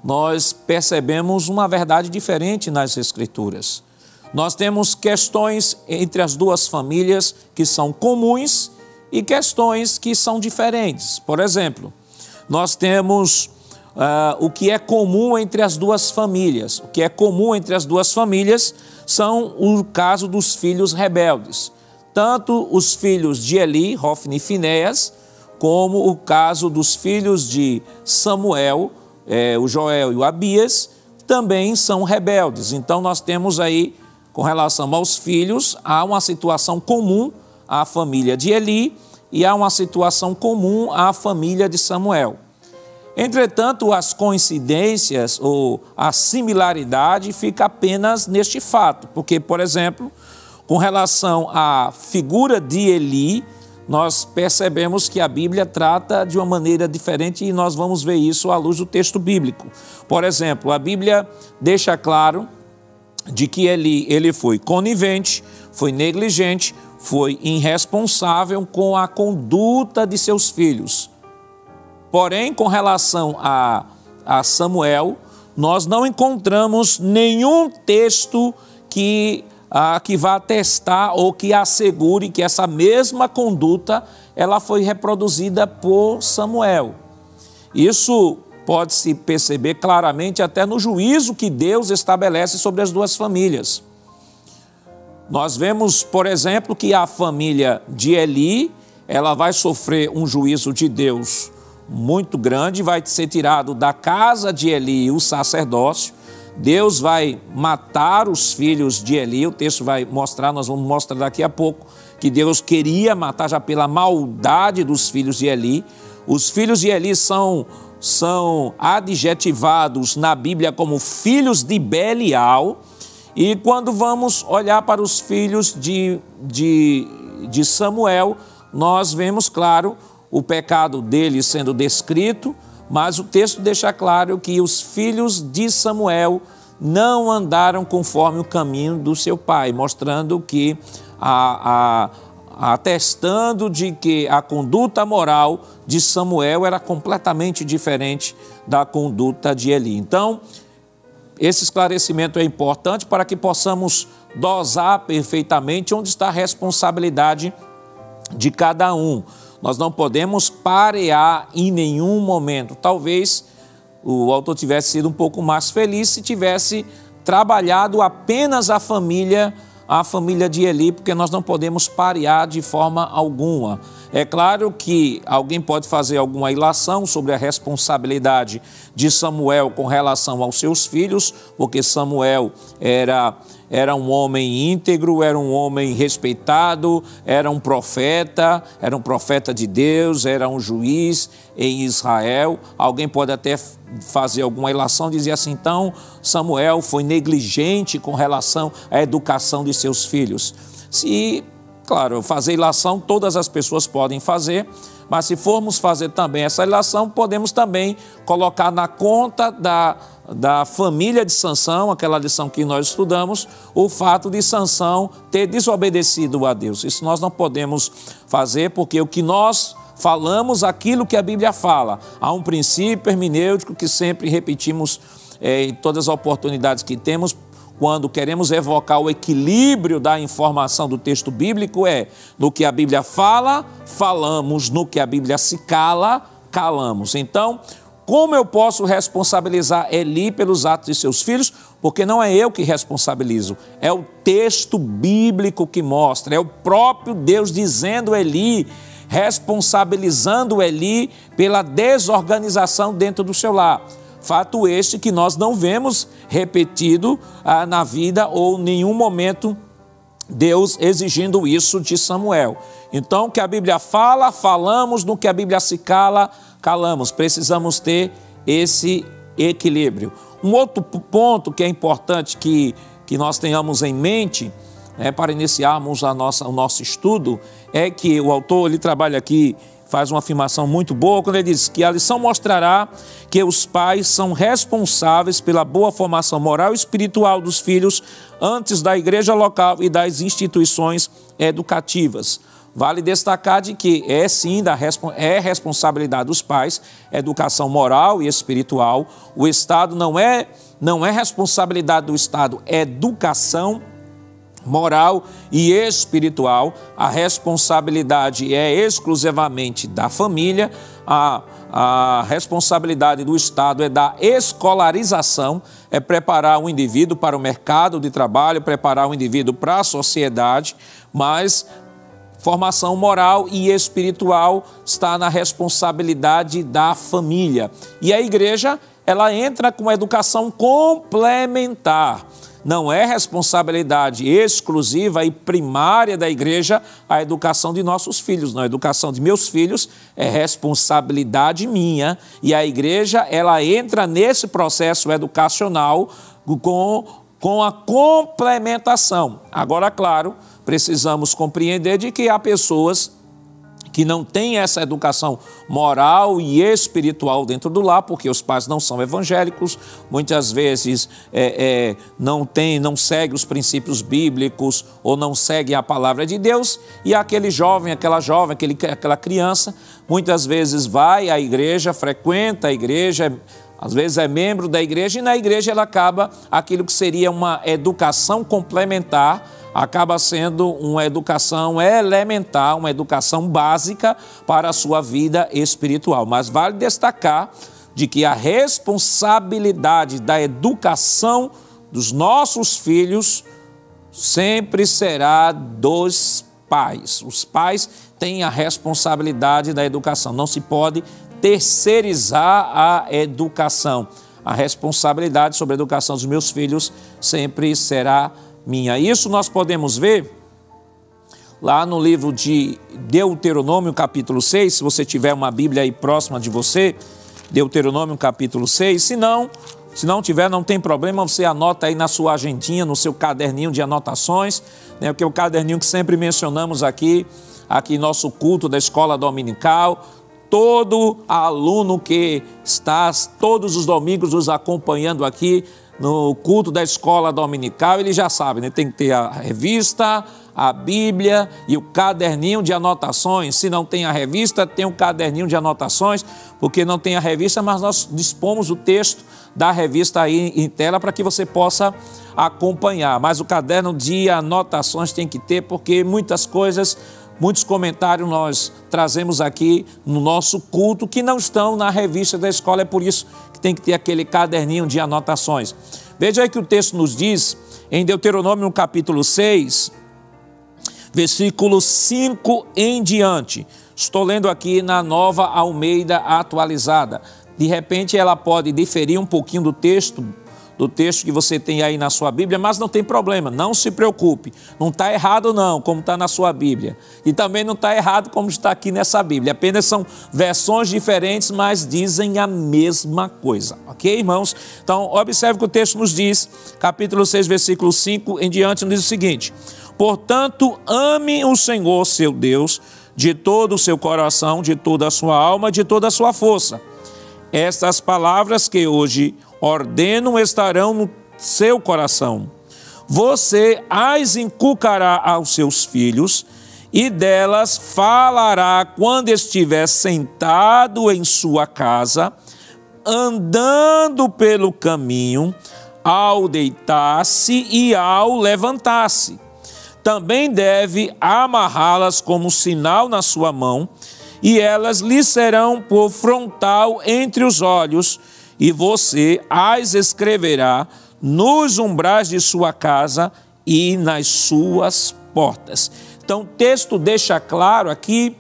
[SPEAKER 1] nós percebemos uma verdade diferente nas Escrituras. Nós temos questões entre as duas famílias que são comuns e questões que são diferentes. Por exemplo, nós temos o que é comum entre as duas famílias. O que é comum entre as duas famílias são o caso dos filhos rebeldes. Tanto os filhos de Eli, Hofni e Finéias, como o caso dos filhos de Samuel, o Joel e o Abias, também são rebeldes. Então nós temos aí, com relação aos filhos, há uma situação comum à família de Eli e há uma situação comum à família de Samuel. Entretanto, as coincidências ou a similaridade fica apenas neste fato, porque, por exemplo, com relação à figura de Eli, nós percebemos que a Bíblia trata de uma maneira diferente e nós vamos ver isso à luz do texto bíblico. Por exemplo, a Bíblia deixa claro de que ele foi conivente, foi negligente, foi irresponsável com a conduta de seus filhos. Porém, com relação a Samuel, nós não encontramos nenhum texto que vá atestar ou que assegure que essa mesma conduta ela foi reproduzida por Samuel. Isso pode-se perceber claramente até no juízo que Deus estabelece sobre as duas famílias. Nós vemos, por exemplo, que a família de Eli, ela vai sofrer um juízo de Deus muito grande, vai ser tirado da casa de Eli o sacerdócio. Deus vai matar os filhos de Eli, o texto vai mostrar, nós vamos mostrar daqui a pouco, que Deus queria matar já pela maldade dos filhos de Eli. Os filhos de Eli são adjetivados na Bíblia como filhos de Belial. E quando vamos olhar para os filhos de Samuel, nós vemos, claro, o pecado deles sendo descrito, mas o texto deixa claro que os filhos de Samuel não andaram conforme o caminho do seu pai, mostrando que, atestando de que a conduta moral de Samuel era completamente diferente da conduta de Eli. Então, esse esclarecimento é importante para que possamos dosar perfeitamente onde está a responsabilidade de cada um. Nós não podemos parear em nenhum momento. Talvez o autor tivesse sido um pouco mais feliz se tivesse trabalhado apenas a família de Eli, porque nós não podemos parear de forma alguma. É claro que alguém pode fazer alguma ilação sobre a responsabilidade de Samuel com relação aos seus filhos, porque Samuel era um homem íntegro, era um homem respeitado, era um profeta de Deus, era um juiz em Israel. Alguém pode até fazer alguma ilação, dizer assim, então Samuel foi negligente com relação à educação de seus filhos. Claro, fazer ilação todas as pessoas podem fazer, mas se formos fazer também essa ilação, podemos também colocar na conta da família de Sansão, aquela lição que nós estudamos, o fato de Sansão ter desobedecido a Deus. Isso nós não podemos fazer, porque o que nós falamos, aquilo que a Bíblia fala. Há um princípio hermenêutico que sempre repetimos em todas as oportunidades que temos, quando queremos evocar o equilíbrio da informação do texto bíblico, no que a Bíblia fala, falamos, no que a Bíblia se cala, calamos. Então, como eu posso responsabilizar Eli pelos atos de seus filhos? Porque não é eu que responsabilizo, é o texto bíblico que mostra, é o próprio Deus dizendo Eli, responsabilizando Eli pela desorganização dentro do seu lar. Fato este que nós não vemos repetido na vida ou em nenhum momento Deus exigindo isso de Samuel. Então, o que a Bíblia fala, falamos, no que a Bíblia se cala, calamos. Precisamos ter esse equilíbrio. Um outro ponto que é importante que nós tenhamos em mente, para iniciarmos o nosso estudo, é que o autor ele trabalha aqui, faz uma afirmação muito boa, quando ele diz que a lição mostrará que os pais são responsáveis pela boa formação moral e espiritual dos filhos antes da igreja local e das instituições educativas. Vale destacar de que sim, é responsabilidade dos pais, educação moral e espiritual. O Estado não é responsabilidade do Estado, é educação moral e espiritual. A responsabilidade é exclusivamente da família, a responsabilidade do Estado é da escolarização, é preparar o indivíduo para o mercado de trabalho, preparar o indivíduo para a sociedade, mas formação moral e espiritual está na responsabilidade da família. E a igreja, ela entra com educação complementar. Não é responsabilidade exclusiva e primária da igreja a educação de nossos filhos. Não, a educação de meus filhos é responsabilidade minha. E a igreja, ela entra nesse processo educacional com a complementação. Agora, claro, precisamos compreender de que há pessoas que não têm essa educação moral e espiritual dentro do lar, porque os pais não são evangélicos, muitas vezes não seguem os princípios bíblicos ou não seguem a palavra de Deus, e aquele jovem, aquela criança, muitas vezes vai à igreja, frequenta a igreja, às vezes é membro da igreja, e na igreja ela acaba aquilo que seria uma educação complementar, acaba sendo uma educação elementar, uma educação básica para a sua vida espiritual. Mas vale destacar de que a responsabilidade da educação dos nossos filhos sempre será dos pais. Os pais tem a responsabilidade da educação. Não se pode terceirizar a educação. A responsabilidade sobre a educação dos meus filhos sempre será minha. Isso nós podemos ver lá no livro de Deuteronômio, capítulo 6, se você tiver uma Bíblia aí próxima de você, Deuteronômio, capítulo 6, se não tiver, não tem problema, você anota aí na sua agendinha, no seu caderninho de anotações, né, porque é o caderninho que sempre mencionamos aqui em nosso culto da escola dominical. Todo aluno que está todos os domingos nos acompanhando aqui no culto da escola dominical, ele já sabe, né? Tem que ter a revista, a Bíblia e o caderninho de anotações. Se não tem a revista, tem um caderninho de anotações, porque não tem a revista, mas nós dispomos o texto da revista aí em tela para que você possa acompanhar. Mas o caderno de anotações tem que ter, porque muitas coisas, muitos comentários nós trazemos aqui no nosso culto que não estão na revista da escola, é por isso que tem que ter aquele caderninho de anotações. Veja aí que o texto nos diz, em Deuteronômio, no capítulo 6, versículo 5 em diante. Estou lendo aqui na Nova Almeida Atualizada. De repente ela pode diferir um pouquinho do texto que você tem aí na sua Bíblia, mas não tem problema, não se preocupe. Não está errado não, como está na sua Bíblia. E também não está errado como está aqui nessa Bíblia. Apenas são versões diferentes, mas dizem a mesma coisa. Ok, irmãos? Então, observe o que o texto nos diz, capítulo 6, versículo 5 em diante, nos diz o seguinte: portanto, ame o Senhor, seu Deus, de todo o seu coração, de toda a sua alma, de toda a sua força. Estas palavras que hoje ordeno estarão no seu coração. Você as inculcará aos seus filhos e delas falará quando estiver sentado em sua casa, andando pelo caminho, ao deitar-se e ao levantar-se. Também deve amarrá-las como sinal na sua mão, e elas lhe serão por frontal entre os olhos, e você as escreverá nos umbrais de sua casa e nas suas portas. Então, o texto deixa claro aqui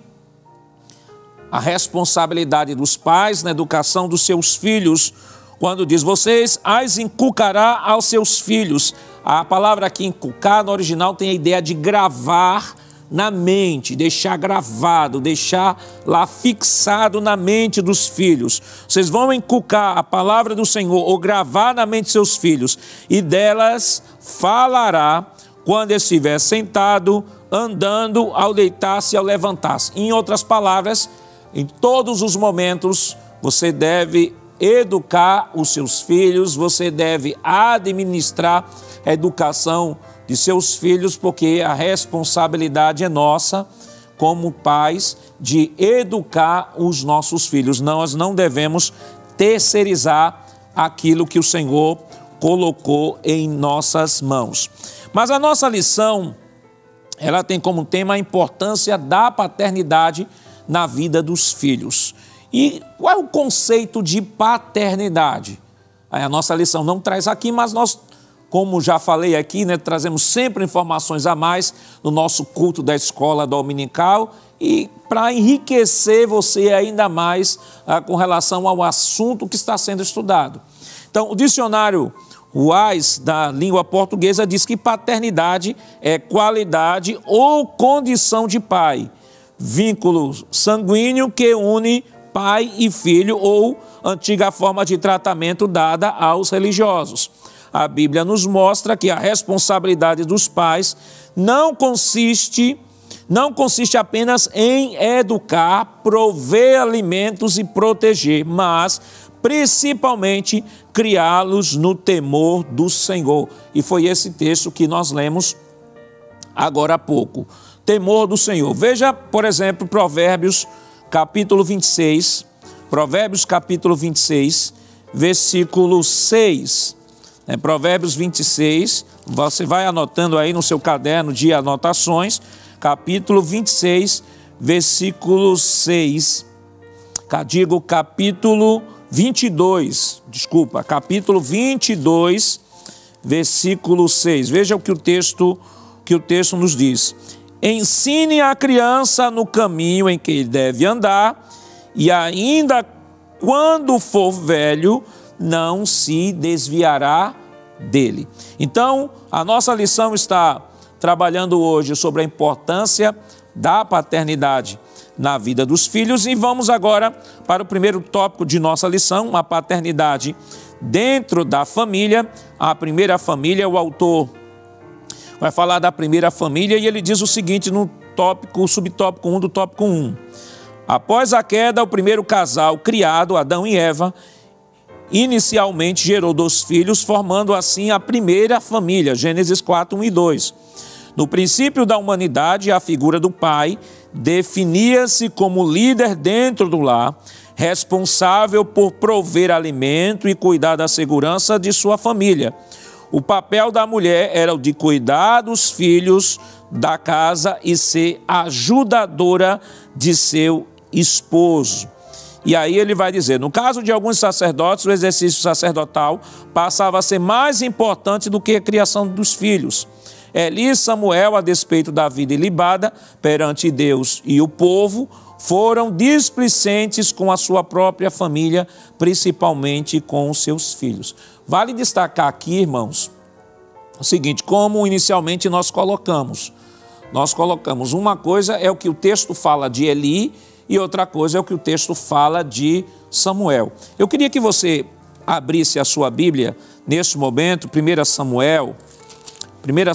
[SPEAKER 1] a responsabilidade dos pais na educação dos seus filhos, quando diz, vocês as inculcará aos seus filhos. A palavra aqui, inculcar, no original tem a ideia de gravar na mente, deixar gravado, deixar lá fixado na mente dos filhos. Vocês vão inculcar a palavra do Senhor ou gravar na mente de seus filhos, e delas falará quando estiver sentado, andando, ao deitar-se e ao levantar-se. Em outras palavras, em todos os momentos, você deve educar os seus filhos, você deve administrar a educação de seus filhos, porque a responsabilidade é nossa, como pais, de educar os nossos filhos. Nós não devemos terceirizar aquilo que o Senhor colocou em nossas mãos. Mas a nossa lição, ela tem como tema a importância da paternidade na vida dos filhos. E qual é o conceito de paternidade? A nossa lição não traz aqui, mas nós, como já falei aqui, né, trazemos sempre informações a mais no nosso culto da escola dominical, e para enriquecer você ainda mais com relação ao assunto que está sendo estudado. Então, o dicionário Wise da língua portuguesa diz que paternidade é qualidade ou condição de pai, vínculo sanguíneo que une pai e filho, ou antiga forma de tratamento dada aos religiosos. A Bíblia nos mostra que a responsabilidade dos pais não consiste apenas em educar, prover alimentos e proteger, mas principalmente criá-los no temor do Senhor. E foi esse texto que nós lemos agora há pouco. Temor do Senhor. Veja, por exemplo, Provérbios capítulo 26, versículo 6. Provérbios 26, você vai anotando aí no seu caderno de anotações, capítulo 26, versículo 6. Capítulo 22, capítulo 22, versículo 6. Veja o que o texto nos diz. ensine a criança no caminho em que ele deve andar, e ainda quando for velho, não se desviará dele. Então, a nossa lição está trabalhando hoje sobre a importância da paternidade na vida dos filhos, e vamos agora para o primeiro tópico de nossa lição, a paternidade dentro da família. A primeira família, o autor vai falar da primeira família e ele diz o seguinte no tópico, subtópico 1 do tópico 1. Após a queda, o primeiro casal criado, Adão e Eva, inicialmente gerou 2 filhos, formando assim a primeira família, Gênesis 4, 1 e 2. No princípio da humanidade, a figura do pai definia-se como líder dentro do lar, responsável por prover alimento e cuidar da segurança de sua família. O papel da mulher era o de cuidar dos filhos da casa e ser ajudadora de seu esposo. E aí ele vai dizer, no caso de alguns sacerdotes, o exercício sacerdotal passava a ser mais importante do que a criação dos filhos. Eli e Samuel, a despeito da vida ilibada perante Deus e o povo, foram displicentes com a sua própria família, principalmente com os seus filhos. Vale destacar aqui, irmãos, o seguinte, como inicialmente nós colocamos uma coisa é o que o texto fala de Eli e outra coisa é o que o texto fala de Samuel. Eu queria que você abrisse a sua Bíblia neste momento, 1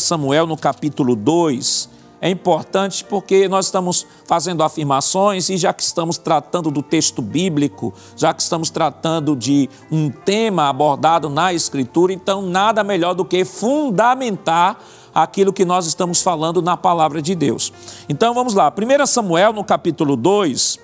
[SPEAKER 1] Samuel no capítulo 2, é importante porque nós estamos fazendo afirmações e já que estamos tratando do texto bíblico, já que estamos tratando de um tema abordado na Escritura, então nada melhor do que fundamentar aquilo que nós estamos falando na palavra de Deus. Então vamos lá, 1 Samuel no capítulo 2,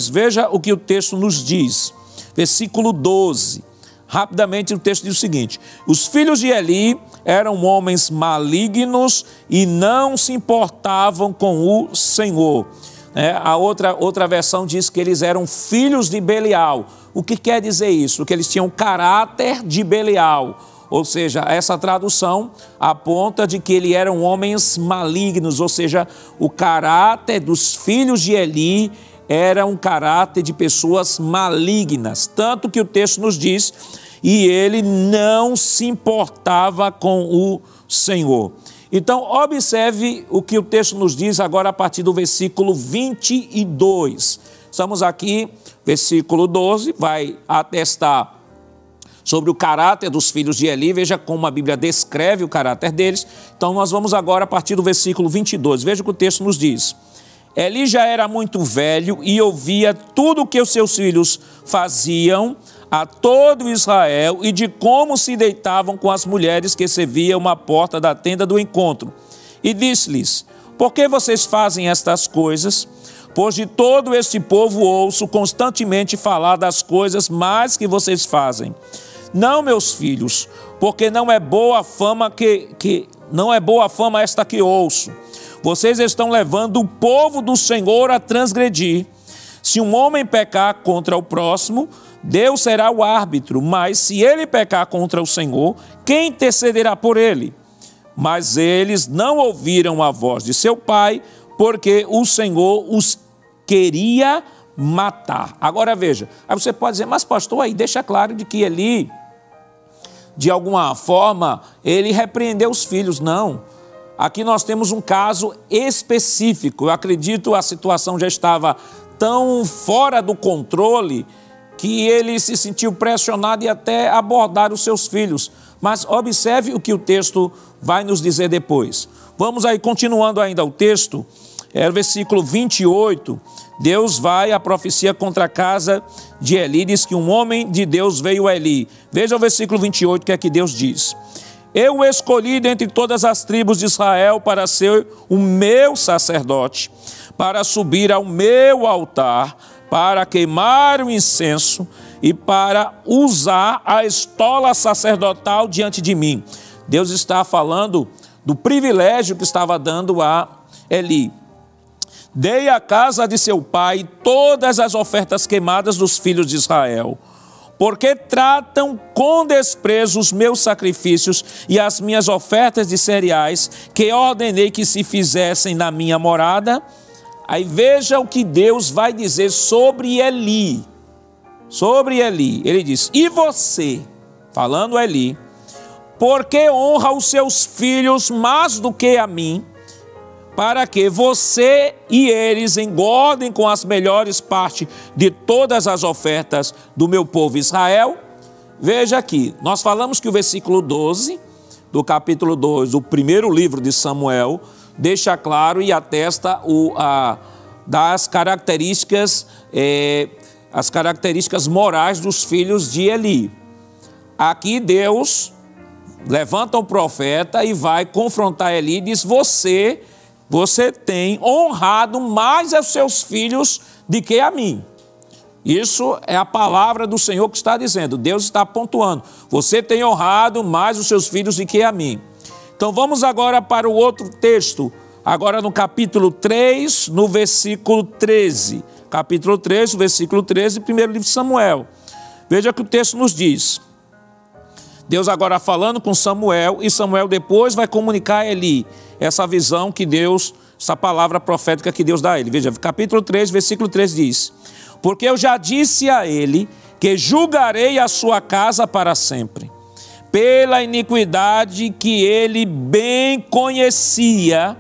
[SPEAKER 1] veja o que o texto nos diz, versículo 12. Rapidamente o texto diz o seguinte: os filhos de Eli eram homens malignos e não se importavam com o Senhor. A outra versão diz que eles eram filhos de Belial. O que quer dizer isso? Que eles tinham caráter de Belial. Ou seja, essa tradução aponta de que eles eram homens malignos, ou seja, o caráter dos filhos de Eli era um caráter de pessoas malignas, tanto que o texto nos diz, e ele não se importava com o Senhor. Então, observe o que o texto nos diz agora a partir do versículo 22. Estamos aqui, versículo 12, vai atestar sobre o caráter dos filhos de Eli, veja como a Bíblia descreve o caráter deles. Então, nós vamos agora a partir do versículo 22, veja o que o texto nos diz. Eli já era muito velho e ouvia tudo o que os seus filhos faziam a todo Israel e de como se deitavam com as mulheres que serviam à porta da tenda do encontro. E disse-lhes, por que vocês fazem estas coisas? Pois de todo este povo ouço constantemente falar das coisas mais que vocês fazem. Não, meus filhos, porque não é boa fama não é boa fama esta que ouço. Vocês estão levando o povo do Senhor a transgredir. Se um homem pecar contra o próximo, Deus será o árbitro, mas se ele pecar contra o Senhor, quem intercederá por ele? Mas eles não ouviram a voz de seu pai, porque o Senhor os queria matar. Agora veja, aí você pode dizer, mas pastor, aí deixa claro de que Eli, de alguma forma, ele repreendeu os filhos. Não. Aqui nós temos um caso específico. Eu acredito a situação já estava tão fora do controle que ele se sentiu pressionado e até abordar os seus filhos. Mas observe o que o texto vai nos dizer depois. Vamos aí, continuando ainda o texto, o versículo 28, Deus vai à profecia contra a casa de Eli, diz que um homem de Deus veio a Eli. Veja o versículo 28, que é que Deus diz. Eu o escolhi dentre todas as tribos de Israel para ser o meu sacerdote, para subir ao meu altar, para queimar o incenso e para usar a estola sacerdotal diante de mim. Deus está falando do privilégio que estava dando a Eli. Dei à casa de seu pai todas as ofertas queimadas dos filhos de Israel, porque tratam com desprezo os meus sacrifícios e as minhas ofertas de cereais, que ordenei que se fizessem na minha morada. Aí veja o que Deus vai dizer sobre Eli. Sobre Eli, ele diz: e você, falando Eli, porque honra os seus filhos mais do que a mim, para que você e eles engordem com as melhores partes de todas as ofertas do meu povo Israel. Veja aqui, nós falamos que o versículo 12 do capítulo 2 do primeiro livro de Samuel deixa claro e atesta das características as características morais dos filhos de Eli. Aqui Deus levanta um profeta e vai confrontar Eli e diz: você tem honrado mais aos seus filhos do que a mim. Isso é a palavra do Senhor que está dizendo. Deus está pontuando: você tem honrado mais os seus filhos do que a mim. Então vamos agora para o outro texto, agora no capítulo 3, no versículo 13. Capítulo 3, versículo 13, primeiro livro de Samuel. Veja que o texto nos diz. Deus agora falando com Samuel, e Samuel depois vai comunicar a Eli essa visão que Deus, essa palavra profética que Deus dá a ele. Veja, capítulo 3, versículo 3 diz: porque eu já disse a ele que julgarei a sua casa para sempre, pela iniquidade que ele bem conhecia,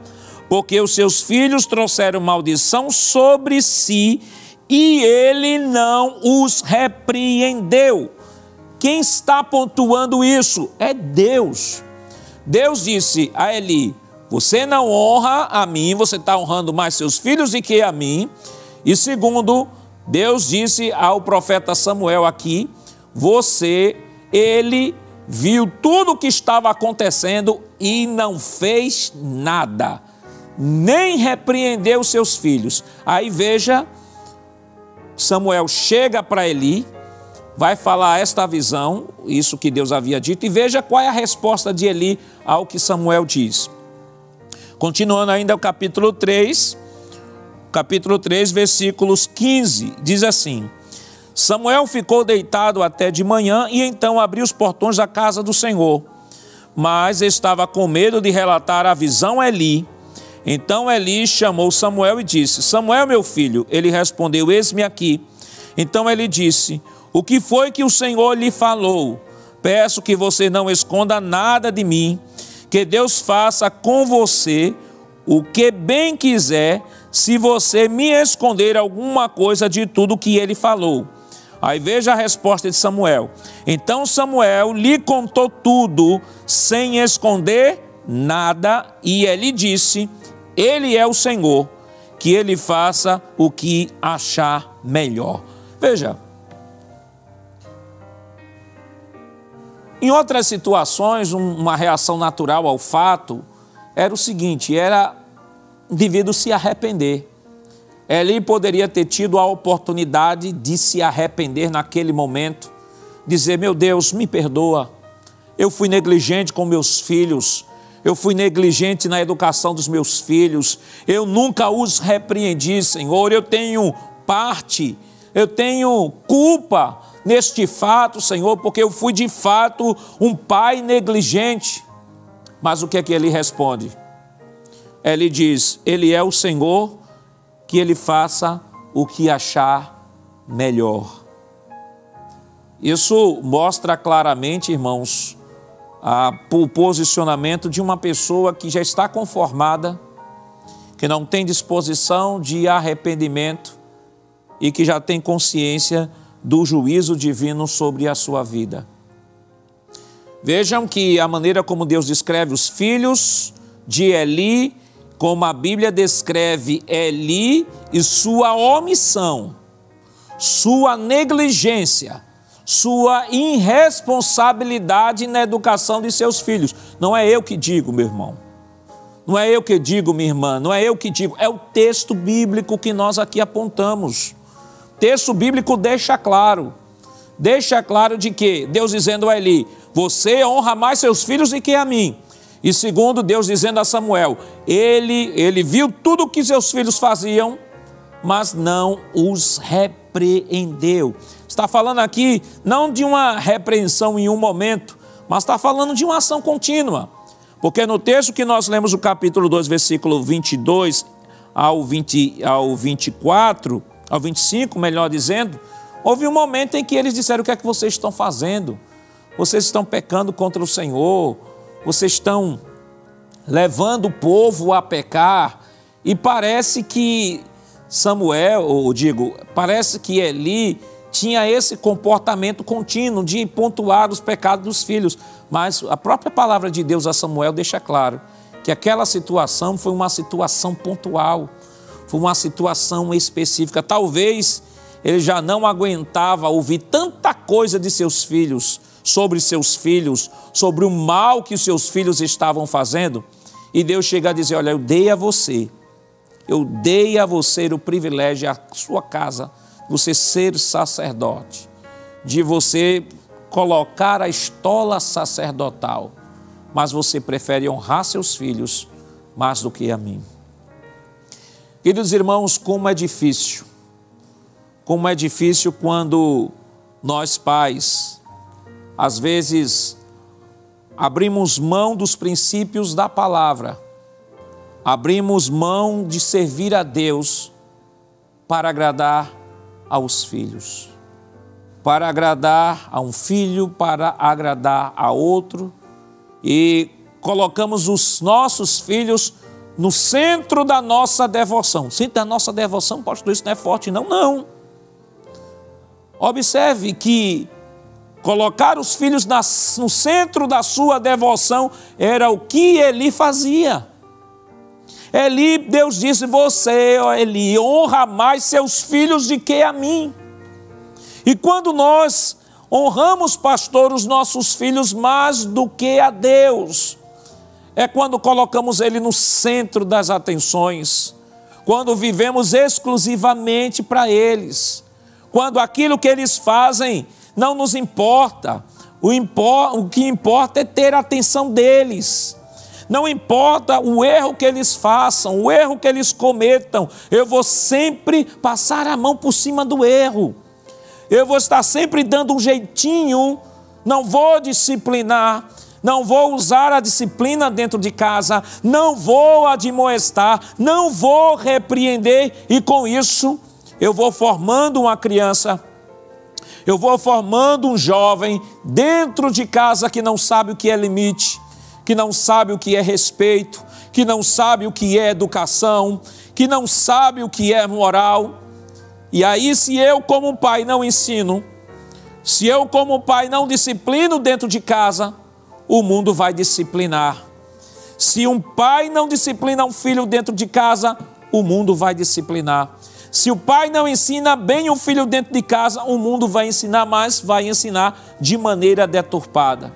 [SPEAKER 1] porque os seus filhos trouxeram maldição sobre si e ele não os repreendeu. Quem está pontuando isso? É Deus. Deus disse a Eli: você não honra a mim, você está honrando mais seus filhos do que a mim. E segundo, Deus disse ao profeta Samuel aqui: ele viu tudo o que estava acontecendo e não fez nada, nem repreendeu seus filhos. Aí veja, Samuel chega para Eli, vai falar esta visão, isso que Deus havia dito, e veja qual é a resposta de Eli ao que Samuel diz. Continuando ainda o capítulo 3, versículos 15, diz assim: Samuel ficou deitado até de manhã e então abriu os portões da casa do Senhor, mas estava com medo de relatar a visão a Eli. Então Eli chamou Samuel e disse: Samuel, meu filho. Ele respondeu: eis-me aqui. Então ele disse: o que foi que o Senhor lhe falou? Peço que você não esconda nada de mim, que Deus faça com você o que bem quiser, se você me esconder alguma coisa de tudo que ele falou. Aí veja a resposta de Samuel. Então Samuel lhe contou tudo, sem esconder nada, e ele disse: ele é o Senhor, que ele faça o que achar melhor. Veja, em outras situações, uma reação natural ao fato era o seguinte: era o indivíduo se arrepender. Eli poderia ter tido a oportunidade de se arrepender naquele momento, dizer: meu Deus, me perdoa, eu fui negligente com meus filhos, eu fui negligente na educação dos meus filhos, eu nunca os repreendi, Senhor, eu tenho parte, eu tenho culpa neste fato, Senhor, porque eu fui de fato um pai negligente. Mas o que é que ele responde? Ele diz: ele é o Senhor, que ele faça o que achar melhor. Isso mostra claramente, irmãos, o posicionamento de uma pessoa que já está conformada, que não tem disposição de arrependimento e que já tem consciência do juízo divino sobre a sua vida. Vejam que a maneira como Deus descreve os filhos de Eli, como a Bíblia descreve Eli e sua omissão, sua negligência, sua irresponsabilidade na educação de seus filhos. Não é eu que digo, meu irmão. Não é eu que digo, minha irmã. Não é eu que digo. É o texto bíblico que nós aqui apontamos. O texto bíblico deixa claro de que Deus dizendo a Eli: você honra mais seus filhos do que a mim. E segundo, Deus dizendo a Samuel: ele viu tudo o que seus filhos faziam, mas não os repreendeu. repreendeu. Está falando aqui não de uma repreensão em um momento, mas está falando de uma ação contínua. Porque no texto que nós lemos, o capítulo 2, versículo 22 ao 24, ao 25, melhor dizendo, houve um momento em que eles disseram: o que é que vocês estão fazendo? Vocês estão pecando contra o Senhor, vocês estão levando o povo a pecar. E parece que parece que Eli tinha esse comportamento contínuo de pontuar os pecados dos filhos. Mas a própria palavra de Deus a Samuel deixa claro que aquela situação foi uma situação pontual, foi uma situação específica. Talvez ele já não aguentava ouvir tanta coisa de seus filhos, sobre o mal que os seus filhos estavam fazendo. E Deus chega a dizer: olha, eu dei a você o privilégio, a sua casa, de você ser sacerdote, de você colocar a estola sacerdotal, mas você prefere honrar seus filhos mais do que a mim. Queridos irmãos, como é difícil quando nós pais, às vezes, abrimos mão dos princípios da palavra, abrimos mão de servir a Deus para agradar aos filhos, para agradar a um filho, para agradar a outro, e colocamos os nossos filhos no centro da nossa devoção. Centro da nossa devoção, pastor, isso não é forte, não. Observe que colocar os filhos no centro da sua devoção era o que Eli fazia. Eli, Deus disse: você, ó Eli, honra mais seus filhos do que a mim. E quando nós honramos, pastor, os nossos filhos mais do que a Deus, é quando colocamos ele no centro das atenções, quando vivemos exclusivamente para eles, quando aquilo que eles fazem não nos importa. O que importa é ter a atenção deles. Não importa o erro que eles façam, o erro que eles cometam, eu vou sempre passar a mão por cima do erro. Eu vou estar sempre dando um jeitinho, não vou disciplinar, não vou usar a disciplina dentro de casa, não vou admoestar, não vou repreender, e com isso eu vou formando uma criança, eu vou formando um jovem dentro de casa que não sabe o que é limite, que não sabe o que é respeito, que não sabe o que é educação, que não sabe o que é moral. E aí, se eu como pai não ensino, se eu como pai não disciplino dentro de casa, o mundo vai disciplinar. Se um pai não disciplina um filho dentro de casa, o mundo vai disciplinar. Se o pai não ensina bem o filho dentro de casa, o mundo vai ensinar, mas vai ensinar de maneira deturpada.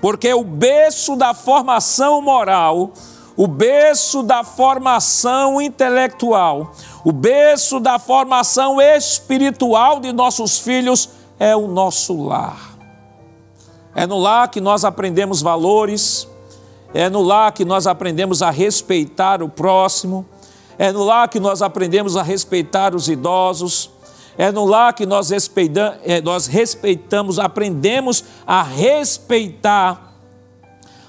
[SPEAKER 1] Porque o berço da formação moral, o berço da formação intelectual, o berço da formação espiritual de nossos filhos é o nosso lar. É no lar que nós aprendemos valores, é no lar que nós aprendemos a respeitar o próximo, é no lar que nós aprendemos a respeitar os idosos, é no lar que nós respeitamos, aprendemos a respeitar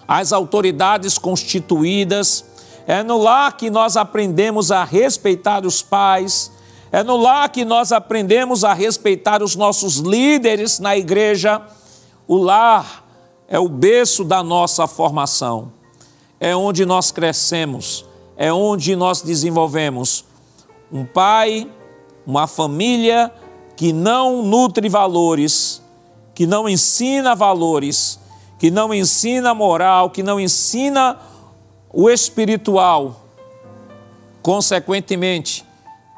[SPEAKER 1] as autoridades constituídas, é no lar que nós aprendemos a respeitar os pais, é no lar que nós aprendemos a respeitar os nossos líderes na igreja. O lar é o berço da nossa formação, é onde nós crescemos, é onde nós desenvolvemos. Um pai, uma família que não nutre valores, que não ensina valores, que não ensina moral, que não ensina o espiritual. Consequentemente,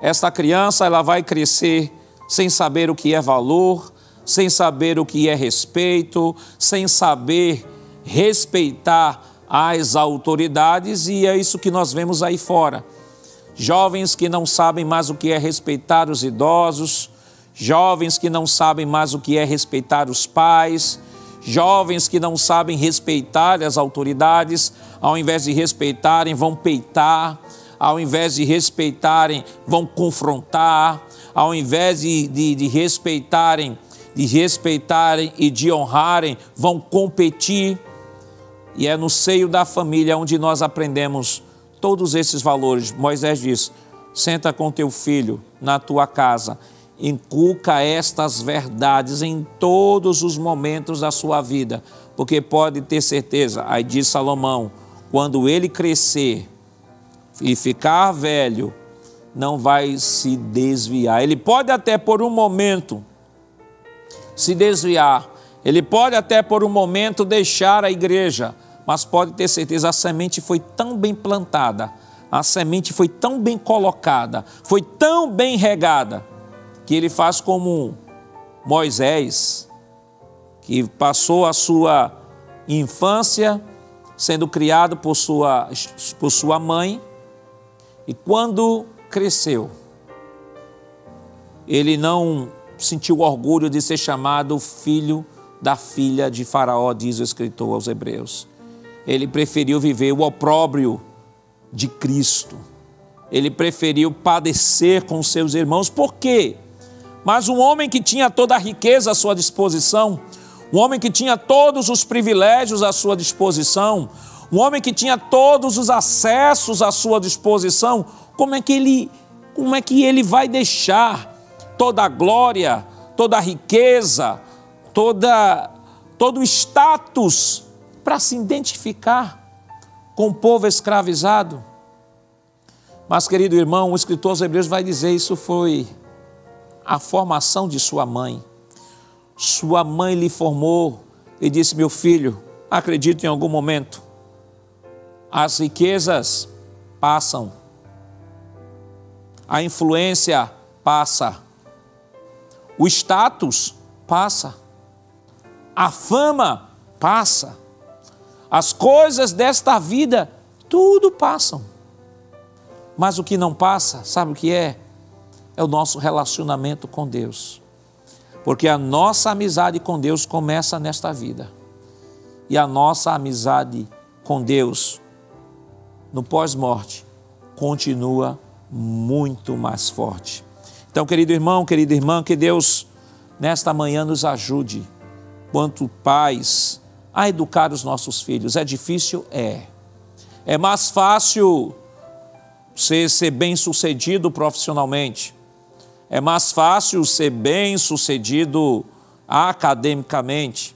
[SPEAKER 1] esta criança ela vai crescer sem saber o que é valor, sem saber o que é respeito, sem saber respeitar as autoridades, e é isso que nós vemos aí fora. Jovens que não sabem mais o que é respeitar os idosos, jovens que não sabem mais o que é respeitar os pais, jovens que não sabem respeitar as autoridades, ao invés de respeitarem, vão peitar, ao invés de respeitarem, vão confrontar, ao invés de respeitarem e de honrarem, vão competir. E é no seio da família onde nós aprendemos todos esses valores. Moisés diz: senta com teu filho na tua casa, inculca estas verdades em todos os momentos da sua vida, porque pode ter certeza, aí diz Salomão, quando ele crescer e ficar velho, não vai se desviar. Ele pode até por um momento se desviar, ele pode até por um momento deixar a igreja, mas pode ter certeza, a semente foi tão bem plantada, a semente foi tão bem colocada, foi tão bem regada, que ele faz como Moisés, que passou a sua infância sendo criado por sua mãe, e quando cresceu, ele não sentiu orgulho de ser chamado filho da filha de Faraó, diz o escritor aos Hebreus. Ele preferiu viver o opróbrio de Cristo. Ele preferiu padecer com seus irmãos. Por quê? Mas um homem que tinha toda a riqueza à sua disposição, um homem que tinha todos os privilégios à sua disposição, um homem que tinha todos os acessos à sua disposição, como é que ele vai deixar toda a glória, toda a riqueza, todo o status para se identificar com o povo escravizado? Mas, querido irmão, o escritor aos Hebreus vai dizer, isso foi a formação de sua mãe. Sua mãe lhe formou e disse: meu filho, acredito em algum momento, as riquezas passam, a influência passa, o status passa, a fama passa, as coisas desta vida, tudo passam. Mas o que não passa, sabe o que é? É o nosso relacionamento com Deus. Porque a nossa amizade com Deus começa nesta vida. E a nossa amizade com Deus, no pós-morte, continua muito mais forte. Então, querido irmão, querida irmã, que Deus nesta manhã nos ajude, quanto pais, a educar os nossos filhos. É difícil? É mais fácil ser bem-sucedido profissionalmente. É mais fácil ser bem-sucedido academicamente.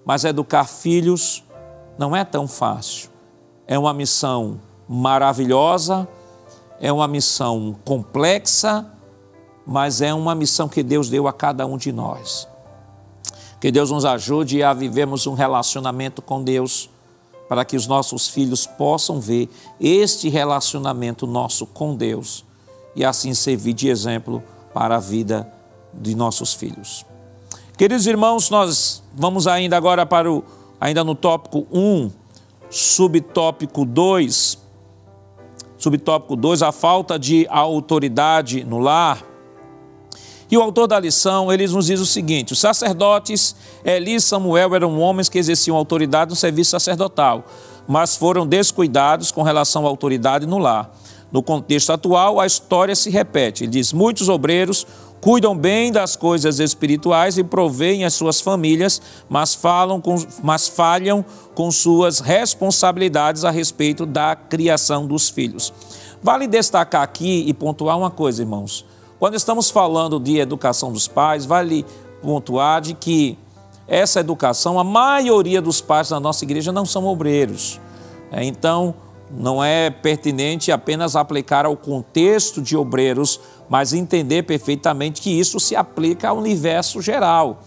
[SPEAKER 1] Mas educar filhos não é tão fácil. É uma missão maravilhosa, é uma missão complexa, mas é uma missão que Deus deu a cada um de nós. Que Deus nos ajude a vivermos um relacionamento com Deus, para que os nossos filhos possam ver este relacionamento nosso com Deus e assim servir de exemplo para a vida de nossos filhos. Queridos irmãos, nós vamos ainda agora ainda no tópico 1, subtópico 2, a falta de autoridade no lar. E o autor da lição, ele nos diz o seguinte: os sacerdotes Eli e Samuel eram homens que exerciam autoridade no serviço sacerdotal, mas foram descuidados com relação à autoridade no lar. No contexto atual, a história se repete. Ele diz: muitos obreiros cuidam bem das coisas espirituais e proveem as suas famílias, mas falham com suas responsabilidades a respeito da criação dos filhos. Vale destacar aqui e pontuar uma coisa, irmãos. Quando estamos falando de educação dos pais, vale pontuar de que essa educação, a maioria dos pais da nossa igreja não são obreiros. Então, não é pertinente apenas aplicar ao contexto de obreiros, mas entender perfeitamente que isso se aplica ao universo geral.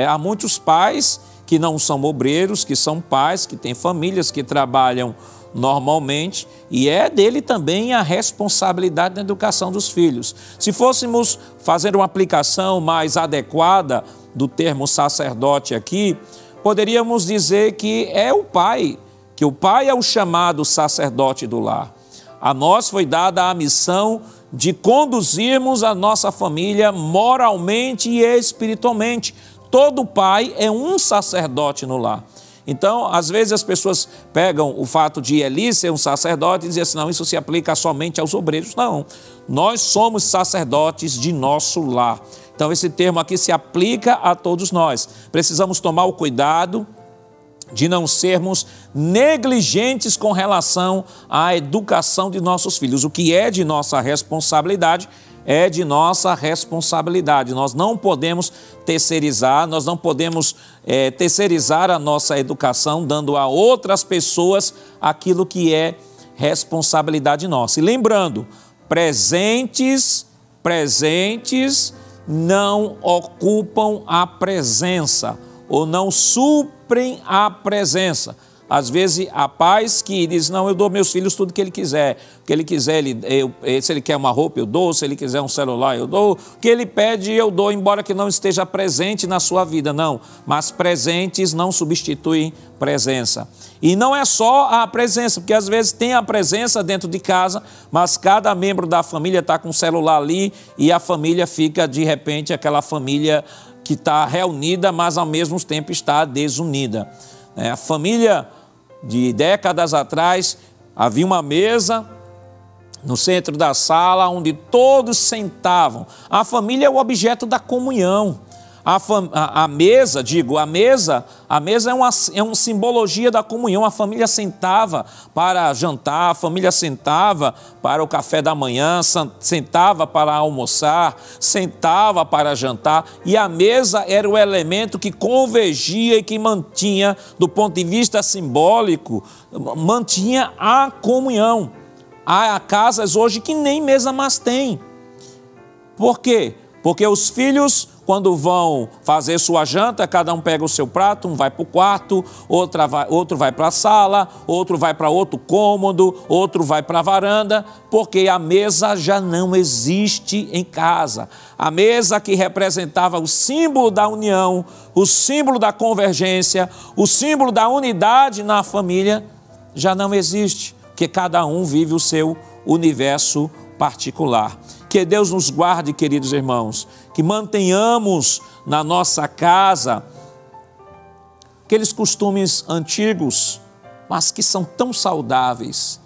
[SPEAKER 1] Há muitos pais que não são obreiros, que são pais, que têm famílias, que trabalham normalmente, e é dele também a responsabilidade na educação dos filhos. Se fôssemos fazer uma aplicação mais adequada do termo sacerdote aqui, poderíamos dizer que o pai é o chamado sacerdote do lar. A nós foi dada a missão de conduzirmos a nossa família moralmente e espiritualmente. Todo pai é um sacerdote no lar. Então, às vezes as pessoas pegam o fato de Eli ser um sacerdote e dizem assim, não, isso se aplica somente aos obreiros. Não, nós somos sacerdotes de nosso lar. Então, esse termo aqui se aplica a todos nós. Precisamos tomar o cuidado de não sermos negligentes com relação à educação de nossos filhos. O que é de nossa responsabilidade é de nossa responsabilidade. Nós não podemos terceirizar, nós não podemos terceirizar a nossa educação, dando a outras pessoas aquilo que é responsabilidade nossa. E lembrando, presentes não ocupam a presença ou não suprem a presença. Às vezes, há pais que dizem, não, eu dou meus filhos tudo que ele quiser. O que ele quiser, se ele quer uma roupa, eu dou. Se ele quiser um celular, eu dou. O que ele pede, eu dou, embora que não esteja presente na sua vida, não. Mas presentes não substituem presença. E não é só a presença, porque às vezes tem a presença dentro de casa, mas cada membro da família está com o celular ali e a família fica, de repente, aquela família que está reunida, mas ao mesmo tempo está desunida. A família de décadas atrás, havia uma mesa no centro da sala onde todos sentavam. A família é o objeto da comunhão. A mesa é uma simbologia da comunhão. A família sentava para jantar, a família sentava para o café da manhã, sentava para almoçar, sentava para jantar, e a mesa era o elemento que convergia e que mantinha, do ponto de vista simbólico, mantinha a comunhão. Há casas hoje que nem mesa mais tem. Por quê? Porque os filhos, quando vão fazer sua janta, cada um pega o seu prato, um vai para o quarto, outro vai para a sala, outro vai para outro cômodo, outro vai para a varanda, porque a mesa já não existe em casa. A mesa que representava o símbolo da união, o símbolo da convergência, o símbolo da unidade na família, já não existe, porque cada um vive o seu universo particular. Que Deus nos guarde, queridos irmãos, que mantenhamos na nossa casa aqueles costumes antigos, mas que são tão saudáveis,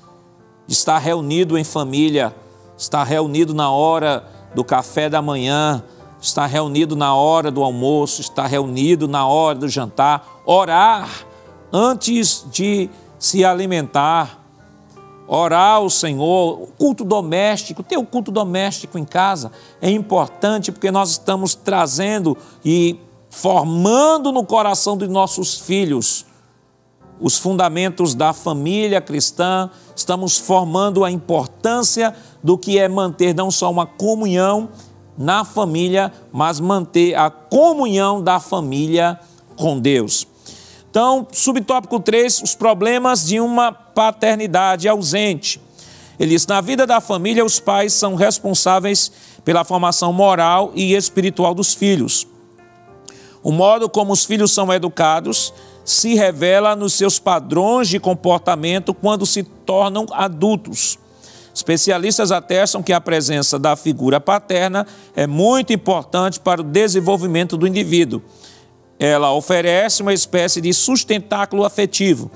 [SPEAKER 1] de estar reunido em família, estar reunido na hora do café da manhã, estar reunido na hora do almoço, estar reunido na hora do jantar, orar antes de se alimentar, orar ao Senhor. O culto doméstico, ter o culto doméstico em casa é importante, porque nós estamos trazendo e formando no coração de nossos filhos os fundamentos da família cristã. Estamos formando a importância do que é manter não só uma comunhão na família, mas manter a comunhão da família com Deus. Então, subtópico 3, os problemas de uma paternidade ausente. Ele diz, na vida da família, os pais são responsáveis pela formação moral e espiritual dos filhos. O modo como os filhos são educados se revela nos seus padrões de comportamento quando se tornam adultos. Especialistas atestam que a presença da figura paterna é muito importante para o desenvolvimento do indivíduo. Ela oferece uma espécie de sustentáculo afetivo.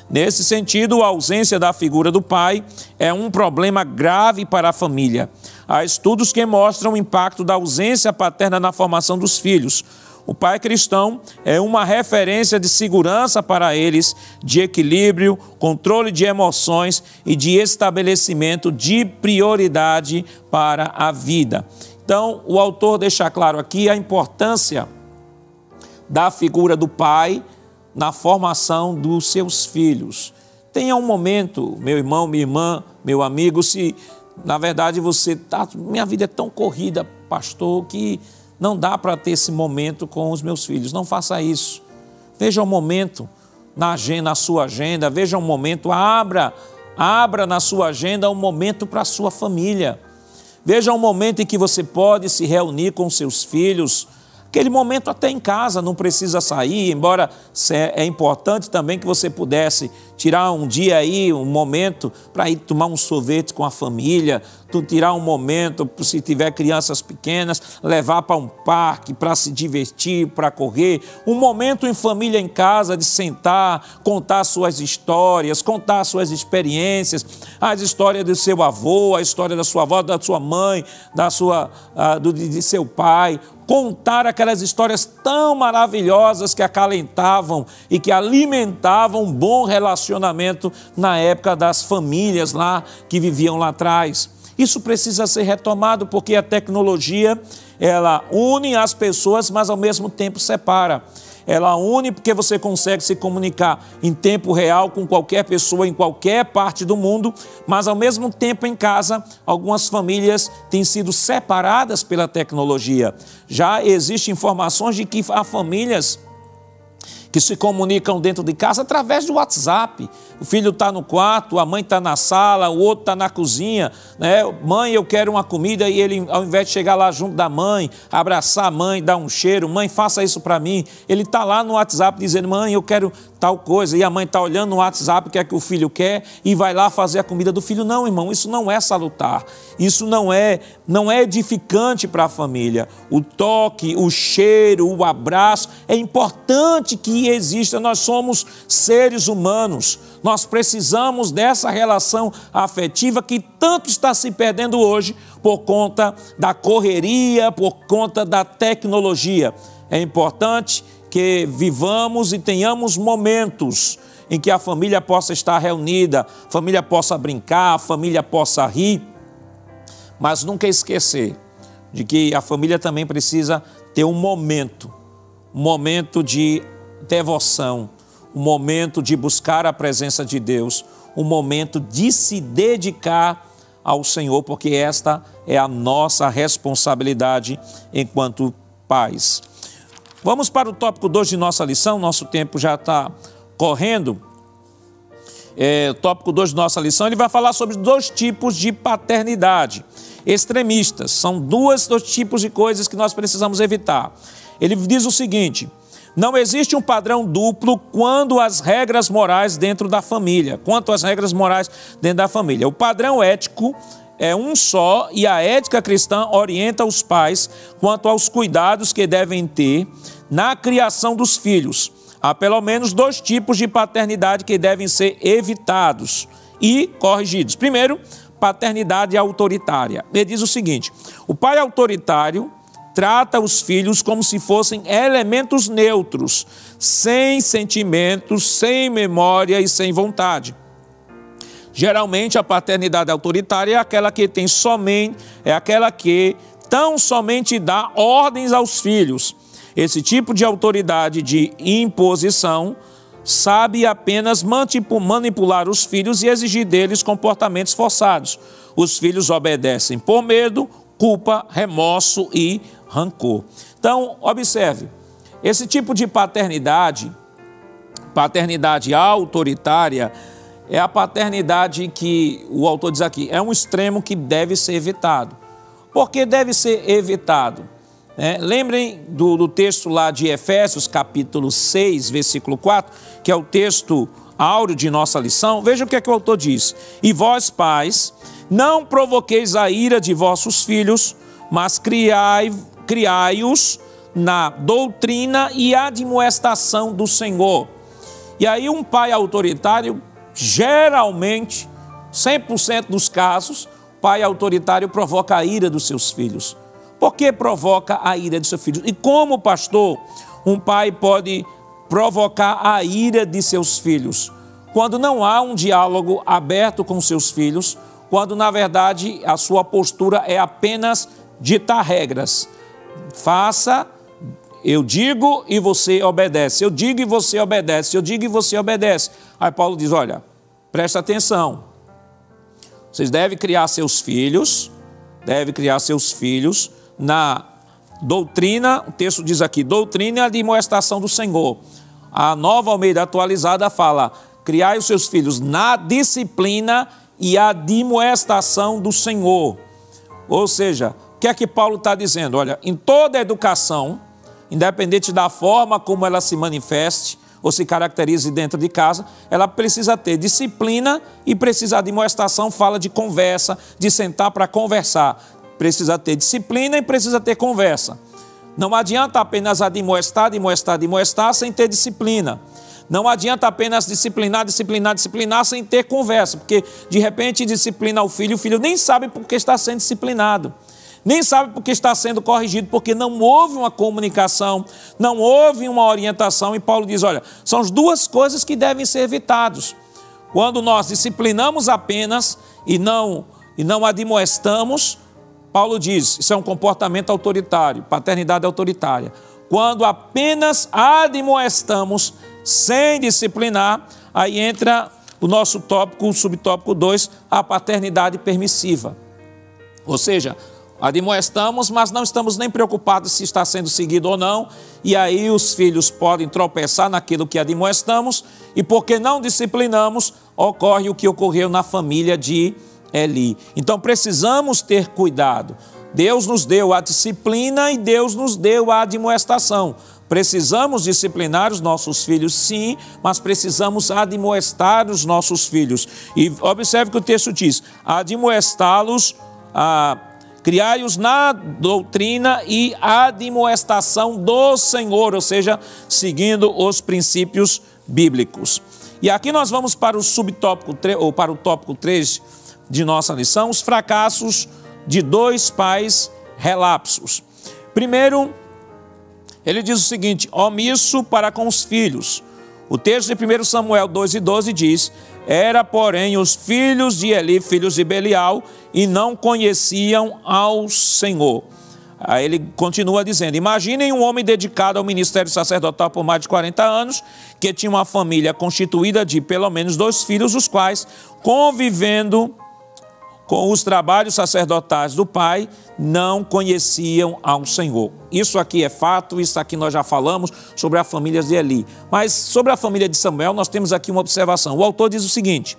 [SPEAKER 1] Nesse sentido, a ausência da figura do pai é um problema grave para a família. Há estudos que mostram o impacto da ausência paterna na formação dos filhos. O pai cristão é uma referência de segurança para eles, de equilíbrio, controle de emoções e de estabelecimento de prioridade para a vida. Então, o autor deixa claro aqui a importância da figura do pai na formação dos seus filhos. Tenha um momento, meu irmão, minha irmã, meu amigo, se na verdade você está... Minha vida é tão corrida, pastor, que não dá para ter esse momento com os meus filhos. Não faça isso. Veja um momento na sua agenda, veja um momento, abra na sua agenda um momento para a sua família. Veja um momento em que você pode se reunir com seus filhos, Aquele momento até em casa, não precisa sair, embora é importante também que você pudesse tirar um dia aí, um momento para ir tomar um sorvete com a família, tirar um momento, se tiver crianças pequenas, levar para um parque, para se divertir, para correr, um momento em família em casa, de sentar, contar suas histórias, contar suas experiências, as histórias do seu avô, a história da sua avó, da sua mãe, de seu pai, contar aquelas histórias tão maravilhosas que acalentavam e que alimentavam um bom relacionamento na época das famílias lá que viviam lá atrás. Isso precisa ser retomado porque a tecnologia, ela une as pessoas, mas ao mesmo tempo separa. Ela une porque você consegue se comunicar em tempo real com qualquer pessoa em qualquer parte do mundo, mas ao mesmo tempo em casa, algumas famílias têm sido separadas pela tecnologia. Já existem informações de que há famílias que se comunicam dentro de casa através do WhatsApp. O filho está no quarto, a mãe está na sala, o outro está na cozinha, né? Mãe, eu quero uma comida, e ele, ao invés de chegar lá junto da mãe, abraçar a mãe, dar um cheiro, mãe, faça isso para mim, ele está lá no WhatsApp dizendo, mãe, eu quero tal coisa, e a mãe está olhando no WhatsApp o que é que o filho quer e vai lá fazer a comida do filho. Não, irmão, isso não é salutar, isso não é edificante para a família. O toque, o cheiro, o abraço, é importante que exista. Nós somos seres humanos, nós precisamos dessa relação afetiva que tanto está se perdendo hoje por conta da correria, por conta da tecnologia. É importante que vivamos e tenhamos momentos em que a família possa estar reunida, a família possa brincar, a família possa rir, mas nunca esquecer de que a família também precisa ter um momento de devoção, um momento de buscar a presença de Deus, um momento de se dedicar ao Senhor, porque esta é a nossa responsabilidade enquanto pais. Vamos para o tópico 2 de nossa lição, nosso tempo já está correndo. O tópico 2 de nossa lição, ele vai falar sobre 2 tipos de paternidade extremistas. São dois tipos de coisas que nós precisamos evitar. Ele diz o seguinte: não existe um padrão duplo quanto às regras morais dentro da família. O padrão ético é um só e a ética cristã orienta os pais quanto aos cuidados que devem ter na criação dos filhos. Há pelo menos 2 tipos de paternidade que devem ser evitados e corrigidos. Primeiro, paternidade autoritária. Ele diz o seguinte: o pai autoritário trata os filhos como se fossem elementos neutros, sem sentimentos, sem memória e sem vontade. Geralmente a paternidade autoritária é aquela que tão somente dá ordens aos filhos. Esse tipo de autoridade de imposição sabe apenas manipular os filhos e exigir deles comportamentos forçados. Os filhos obedecem por medo, culpa, remorso e rancor. Então, observe, esse tipo de paternidade autoritária, é a paternidade que o autor diz aqui, é um extremo que deve ser evitado. Por que deve ser evitado? Lembrem do texto lá de Efésios, capítulo 6, versículo 4, que é o texto áureo de nossa lição. Veja o que é que o autor diz: e vós, pais, não provoqueis a ira de vossos filhos, mas criai-os na doutrina e admoestação do Senhor. E aí um pai autoritário, geralmente, 100% dos casos, pai autoritário provoca a ira dos seus filhos. Por que provoca a ira dos seus filhos? E como pastor, um pai pode provocar a ira de seus filhos? Quando não há um diálogo aberto com seus filhos, quando na verdade a sua postura é apenas ditar regras. Faça, eu digo e você obedece, eu digo e você obedece, eu digo e você obedece. Aí Paulo diz, olha, presta atenção, vocês devem criar seus filhos na doutrina, o texto diz aqui, doutrina e admoestação do Senhor. A Nova Almeida Atualizada fala, criai os seus filhos na disciplina e admoestação do Senhor. Ou seja, o que é que Paulo está dizendo? Olha, em toda educação, independente da forma como ela se manifeste ou se caracterize dentro de casa, ela precisa ter disciplina e precisa, a admoestação fala de conversa, de sentar para conversar. Precisa ter disciplina e precisa ter conversa. Não adianta apenas admoestar sem ter disciplina. Não adianta apenas disciplinar sem ter conversa, porque de repente disciplina o filho nem sabe por que está sendo disciplinado. Nem sabe porque está sendo corrigido, porque não houve uma comunicação, não houve uma orientação. E Paulo diz, olha, são as duas coisas que devem ser evitadas. Quando nós disciplinamos apenas e não admoestamos, Paulo diz, isso é um comportamento autoritário, paternidade autoritária. Quando apenas admoestamos sem disciplinar, aí entra o nosso tópico, o subtópico 2, a paternidade permissiva. Ou seja, admoestamos, mas não estamos nem preocupados se está sendo seguido ou não, e aí os filhos podem tropeçar naquilo que admoestamos, e porque não disciplinamos, ocorre o que ocorreu na família de Eli. Então precisamos ter cuidado. Deus nos deu a disciplina e Deus nos deu a admoestação. Precisamos disciplinar os nossos filhos, sim, mas precisamos admoestar os nossos filhos. E observe que o texto diz, admoestá-los, criai-os na doutrina e admoestação do Senhor, ou seja, seguindo os princípios bíblicos. E aqui nós vamos para o subtópico, ou para o tópico 3 de nossa lição, os fracassos de dois pais relapsos. Primeiro, ele diz o seguinte, omisso para com os filhos. O texto de 1 Samuel 2:12 diz, era, porém, os filhos de Eli, filhos de Belial, e não conheciam ao Senhor. Aí ele continua dizendo, imaginem um homem dedicado ao ministério sacerdotal por mais de 40 anos, que tinha uma família constituída de pelo menos 2 filhos, os quais, convivendo com os trabalhos sacerdotais do pai, não conheciam ao Senhor. Isso aqui é fato, isso aqui nós já falamos sobre a família de Eli. Mas sobre a família de Samuel, nós temos aqui uma observação. O autor diz o seguinte,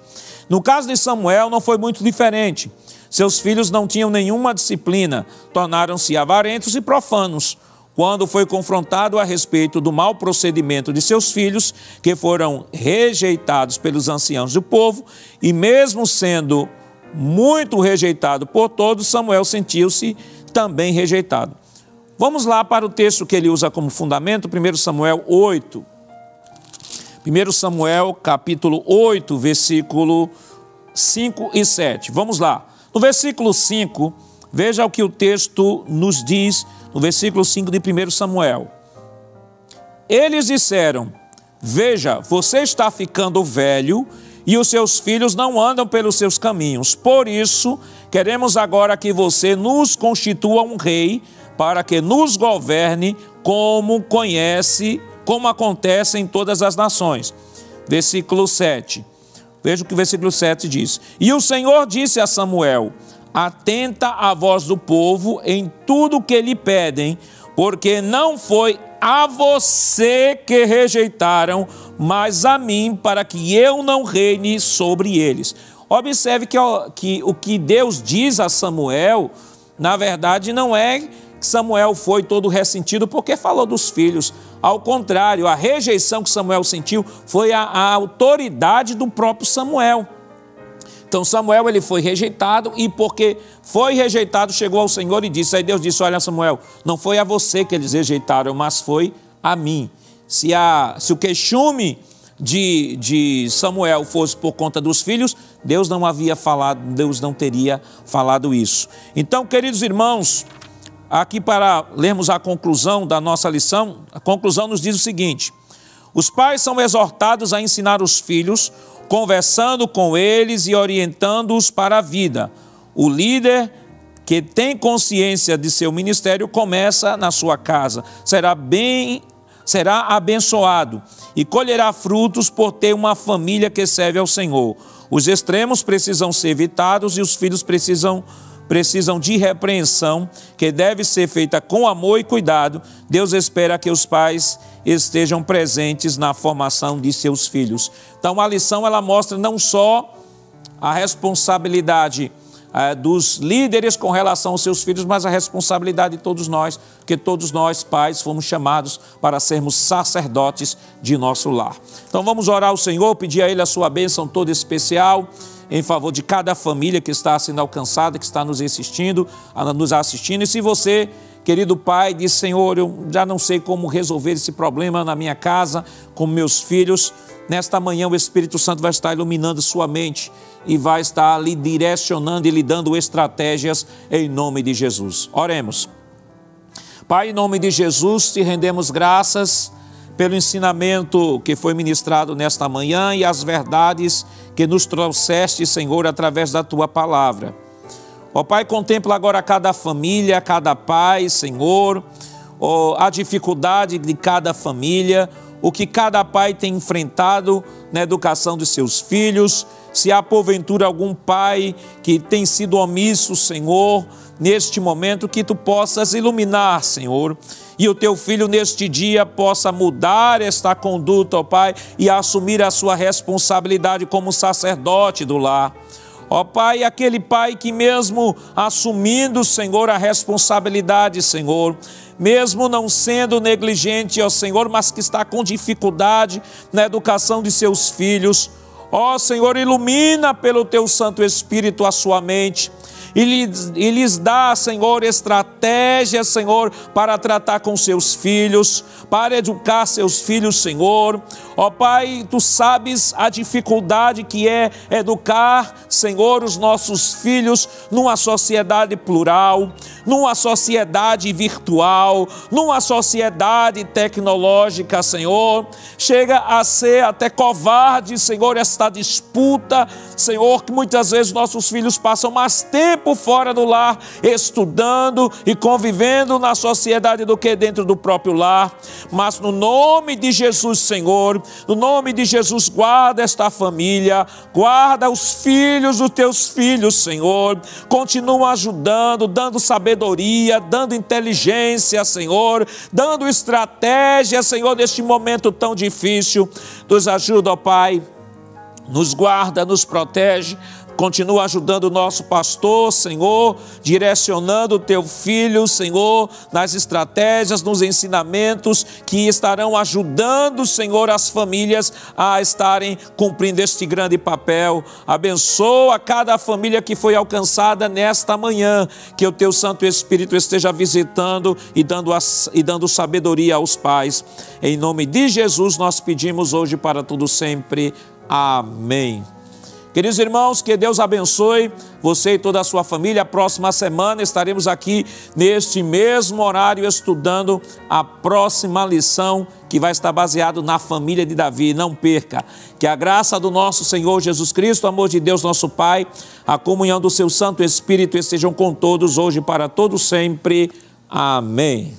[SPEAKER 1] no caso de Samuel não foi muito diferente. Seus filhos não tinham nenhuma disciplina, tornaram-se avarentos e profanos. Quando foi confrontado a respeito do mau procedimento de seus filhos, que foram rejeitados pelos anciãos do povo, e mesmo sendo muito rejeitado por todos, Samuel sentiu-se também rejeitado. Vamos lá para o texto que ele usa como fundamento, 1 Samuel 8. 1 Samuel capítulo 8, versículo 5 e 7. Vamos lá. No versículo 5, veja o que o texto nos diz, no versículo 5 de 1 Samuel. Eles disseram, veja, você está ficando velho e os seus filhos não andam pelos seus caminhos. Por isso, queremos agora que você nos constitua um rei para que nos governe como acontece em todas as nações. Versículo 7. Veja o que o versículo 7 diz. E o Senhor disse a Samuel, atenta à voz do povo em tudo que lhe pedem, porque não foi a você que rejeitaram, mas a mim, para que eu não reine sobre eles. Observe que o que Deus diz a Samuel, na verdade, não é que Samuel foi todo ressentido porque falou dos filhos. Ao contrário, a rejeição que Samuel sentiu foi a autoridade do próprio Samuel. Então Samuel ele foi rejeitado e porque foi rejeitado chegou ao Senhor e disse, aí Deus disse, olha Samuel, não foi a você que eles rejeitaram, mas foi a mim. Se o queixume de Samuel fosse por conta dos filhos, Deus não teria falado isso. Então, queridos irmãos, aqui para lermos a conclusão da nossa lição, a conclusão nos diz o seguinte, os pais são exortados a ensinar os filhos, conversando com eles e orientando-os para a vida. O líder que tem consciência de seu ministério começa na sua casa, será abençoado e colherá frutos por ter uma família que serve ao Senhor. Os extremos precisam ser evitados e os filhos precisam de repreensão, que deve ser feita com amor e cuidado. Deus espera que os pais estejam presentes na formação de seus filhos. Então a lição ela mostra não só a responsabilidade dos líderes com relação aos seus filhos, mas a responsabilidade de todos nós, porque todos nós, pais, fomos chamados para sermos sacerdotes de nosso lar. Então vamos orar ao Senhor, pedir a Ele a sua bênção toda especial, em favor de cada família que está sendo alcançada, que está nos assistindo. E se você, querido pai, diz: Senhor, eu já não sei como resolver esse problema na minha casa, com meus filhos, nesta manhã o Espírito Santo vai estar iluminando sua mente e vai estar lhe direcionando e lhe dando estratégias em nome de Jesus. Oremos. Pai, em nome de Jesus, te rendemos graças pelo ensinamento que foi ministrado nesta manhã e as verdades que nos trouxeste, Senhor, através da Tua palavra. Ó Pai, contempla agora cada família, cada pai, Senhor, a dificuldade de cada família, o que cada pai tem enfrentado na educação de seus filhos. Se há porventura algum pai que tem sido omisso, Senhor, neste momento, que Tu possas iluminar, Senhor, e o Teu filho neste dia possa mudar esta conduta, ó Pai, e assumir a sua responsabilidade como sacerdote do lar. Ó Pai, aquele pai que mesmo assumindo, Senhor, a responsabilidade, Senhor, mesmo não sendo negligente, ó Senhor, mas que está com dificuldade na educação de seus filhos, ó Senhor, ilumina pelo Teu Santo Espírito a sua mente e lhes dá, Senhor, estratégias, Senhor, para tratar com seus filhos, para educar seus filhos, Senhor. Ó Pai, Tu sabes a dificuldade que é educar, Senhor, os nossos filhos numa sociedade plural, numa sociedade virtual, numa sociedade tecnológica, Senhor. Chega a ser até covarde, Senhor, esta disputa, Senhor, que muitas vezes nossos filhos passam mais tempo fora do lar, estudando e convivendo na sociedade do que dentro do próprio lar. Mas no nome de Jesus, Senhor, no nome de Jesus, guarda esta família, guarda os filhos dos Teus filhos, Senhor. Continua ajudando, dando sabedoria, dando inteligência, Senhor, dando estratégia, Senhor, neste momento tão difícil. Nos ajuda, ó Pai, nos guarda, nos protege. Continua ajudando o nosso pastor, Senhor, direcionando o Teu filho, Senhor, nas estratégias, nos ensinamentos que estarão ajudando, Senhor, as famílias a estarem cumprindo este grande papel. Abençoa cada família que foi alcançada nesta manhã, que o Teu Santo Espírito esteja visitando e dando sabedoria aos pais. Em nome de Jesus nós pedimos hoje para tudo sempre. Amém. Queridos irmãos, que Deus abençoe você e toda a sua família. A próxima semana estaremos aqui neste mesmo horário estudando a próxima lição que vai estar baseado na família de Davi. Não perca. Que a graça do nosso Senhor Jesus Cristo, o amor de Deus nosso Pai, a comunhão do Seu Santo Espírito estejam com todos hoje para todo sempre. Amém.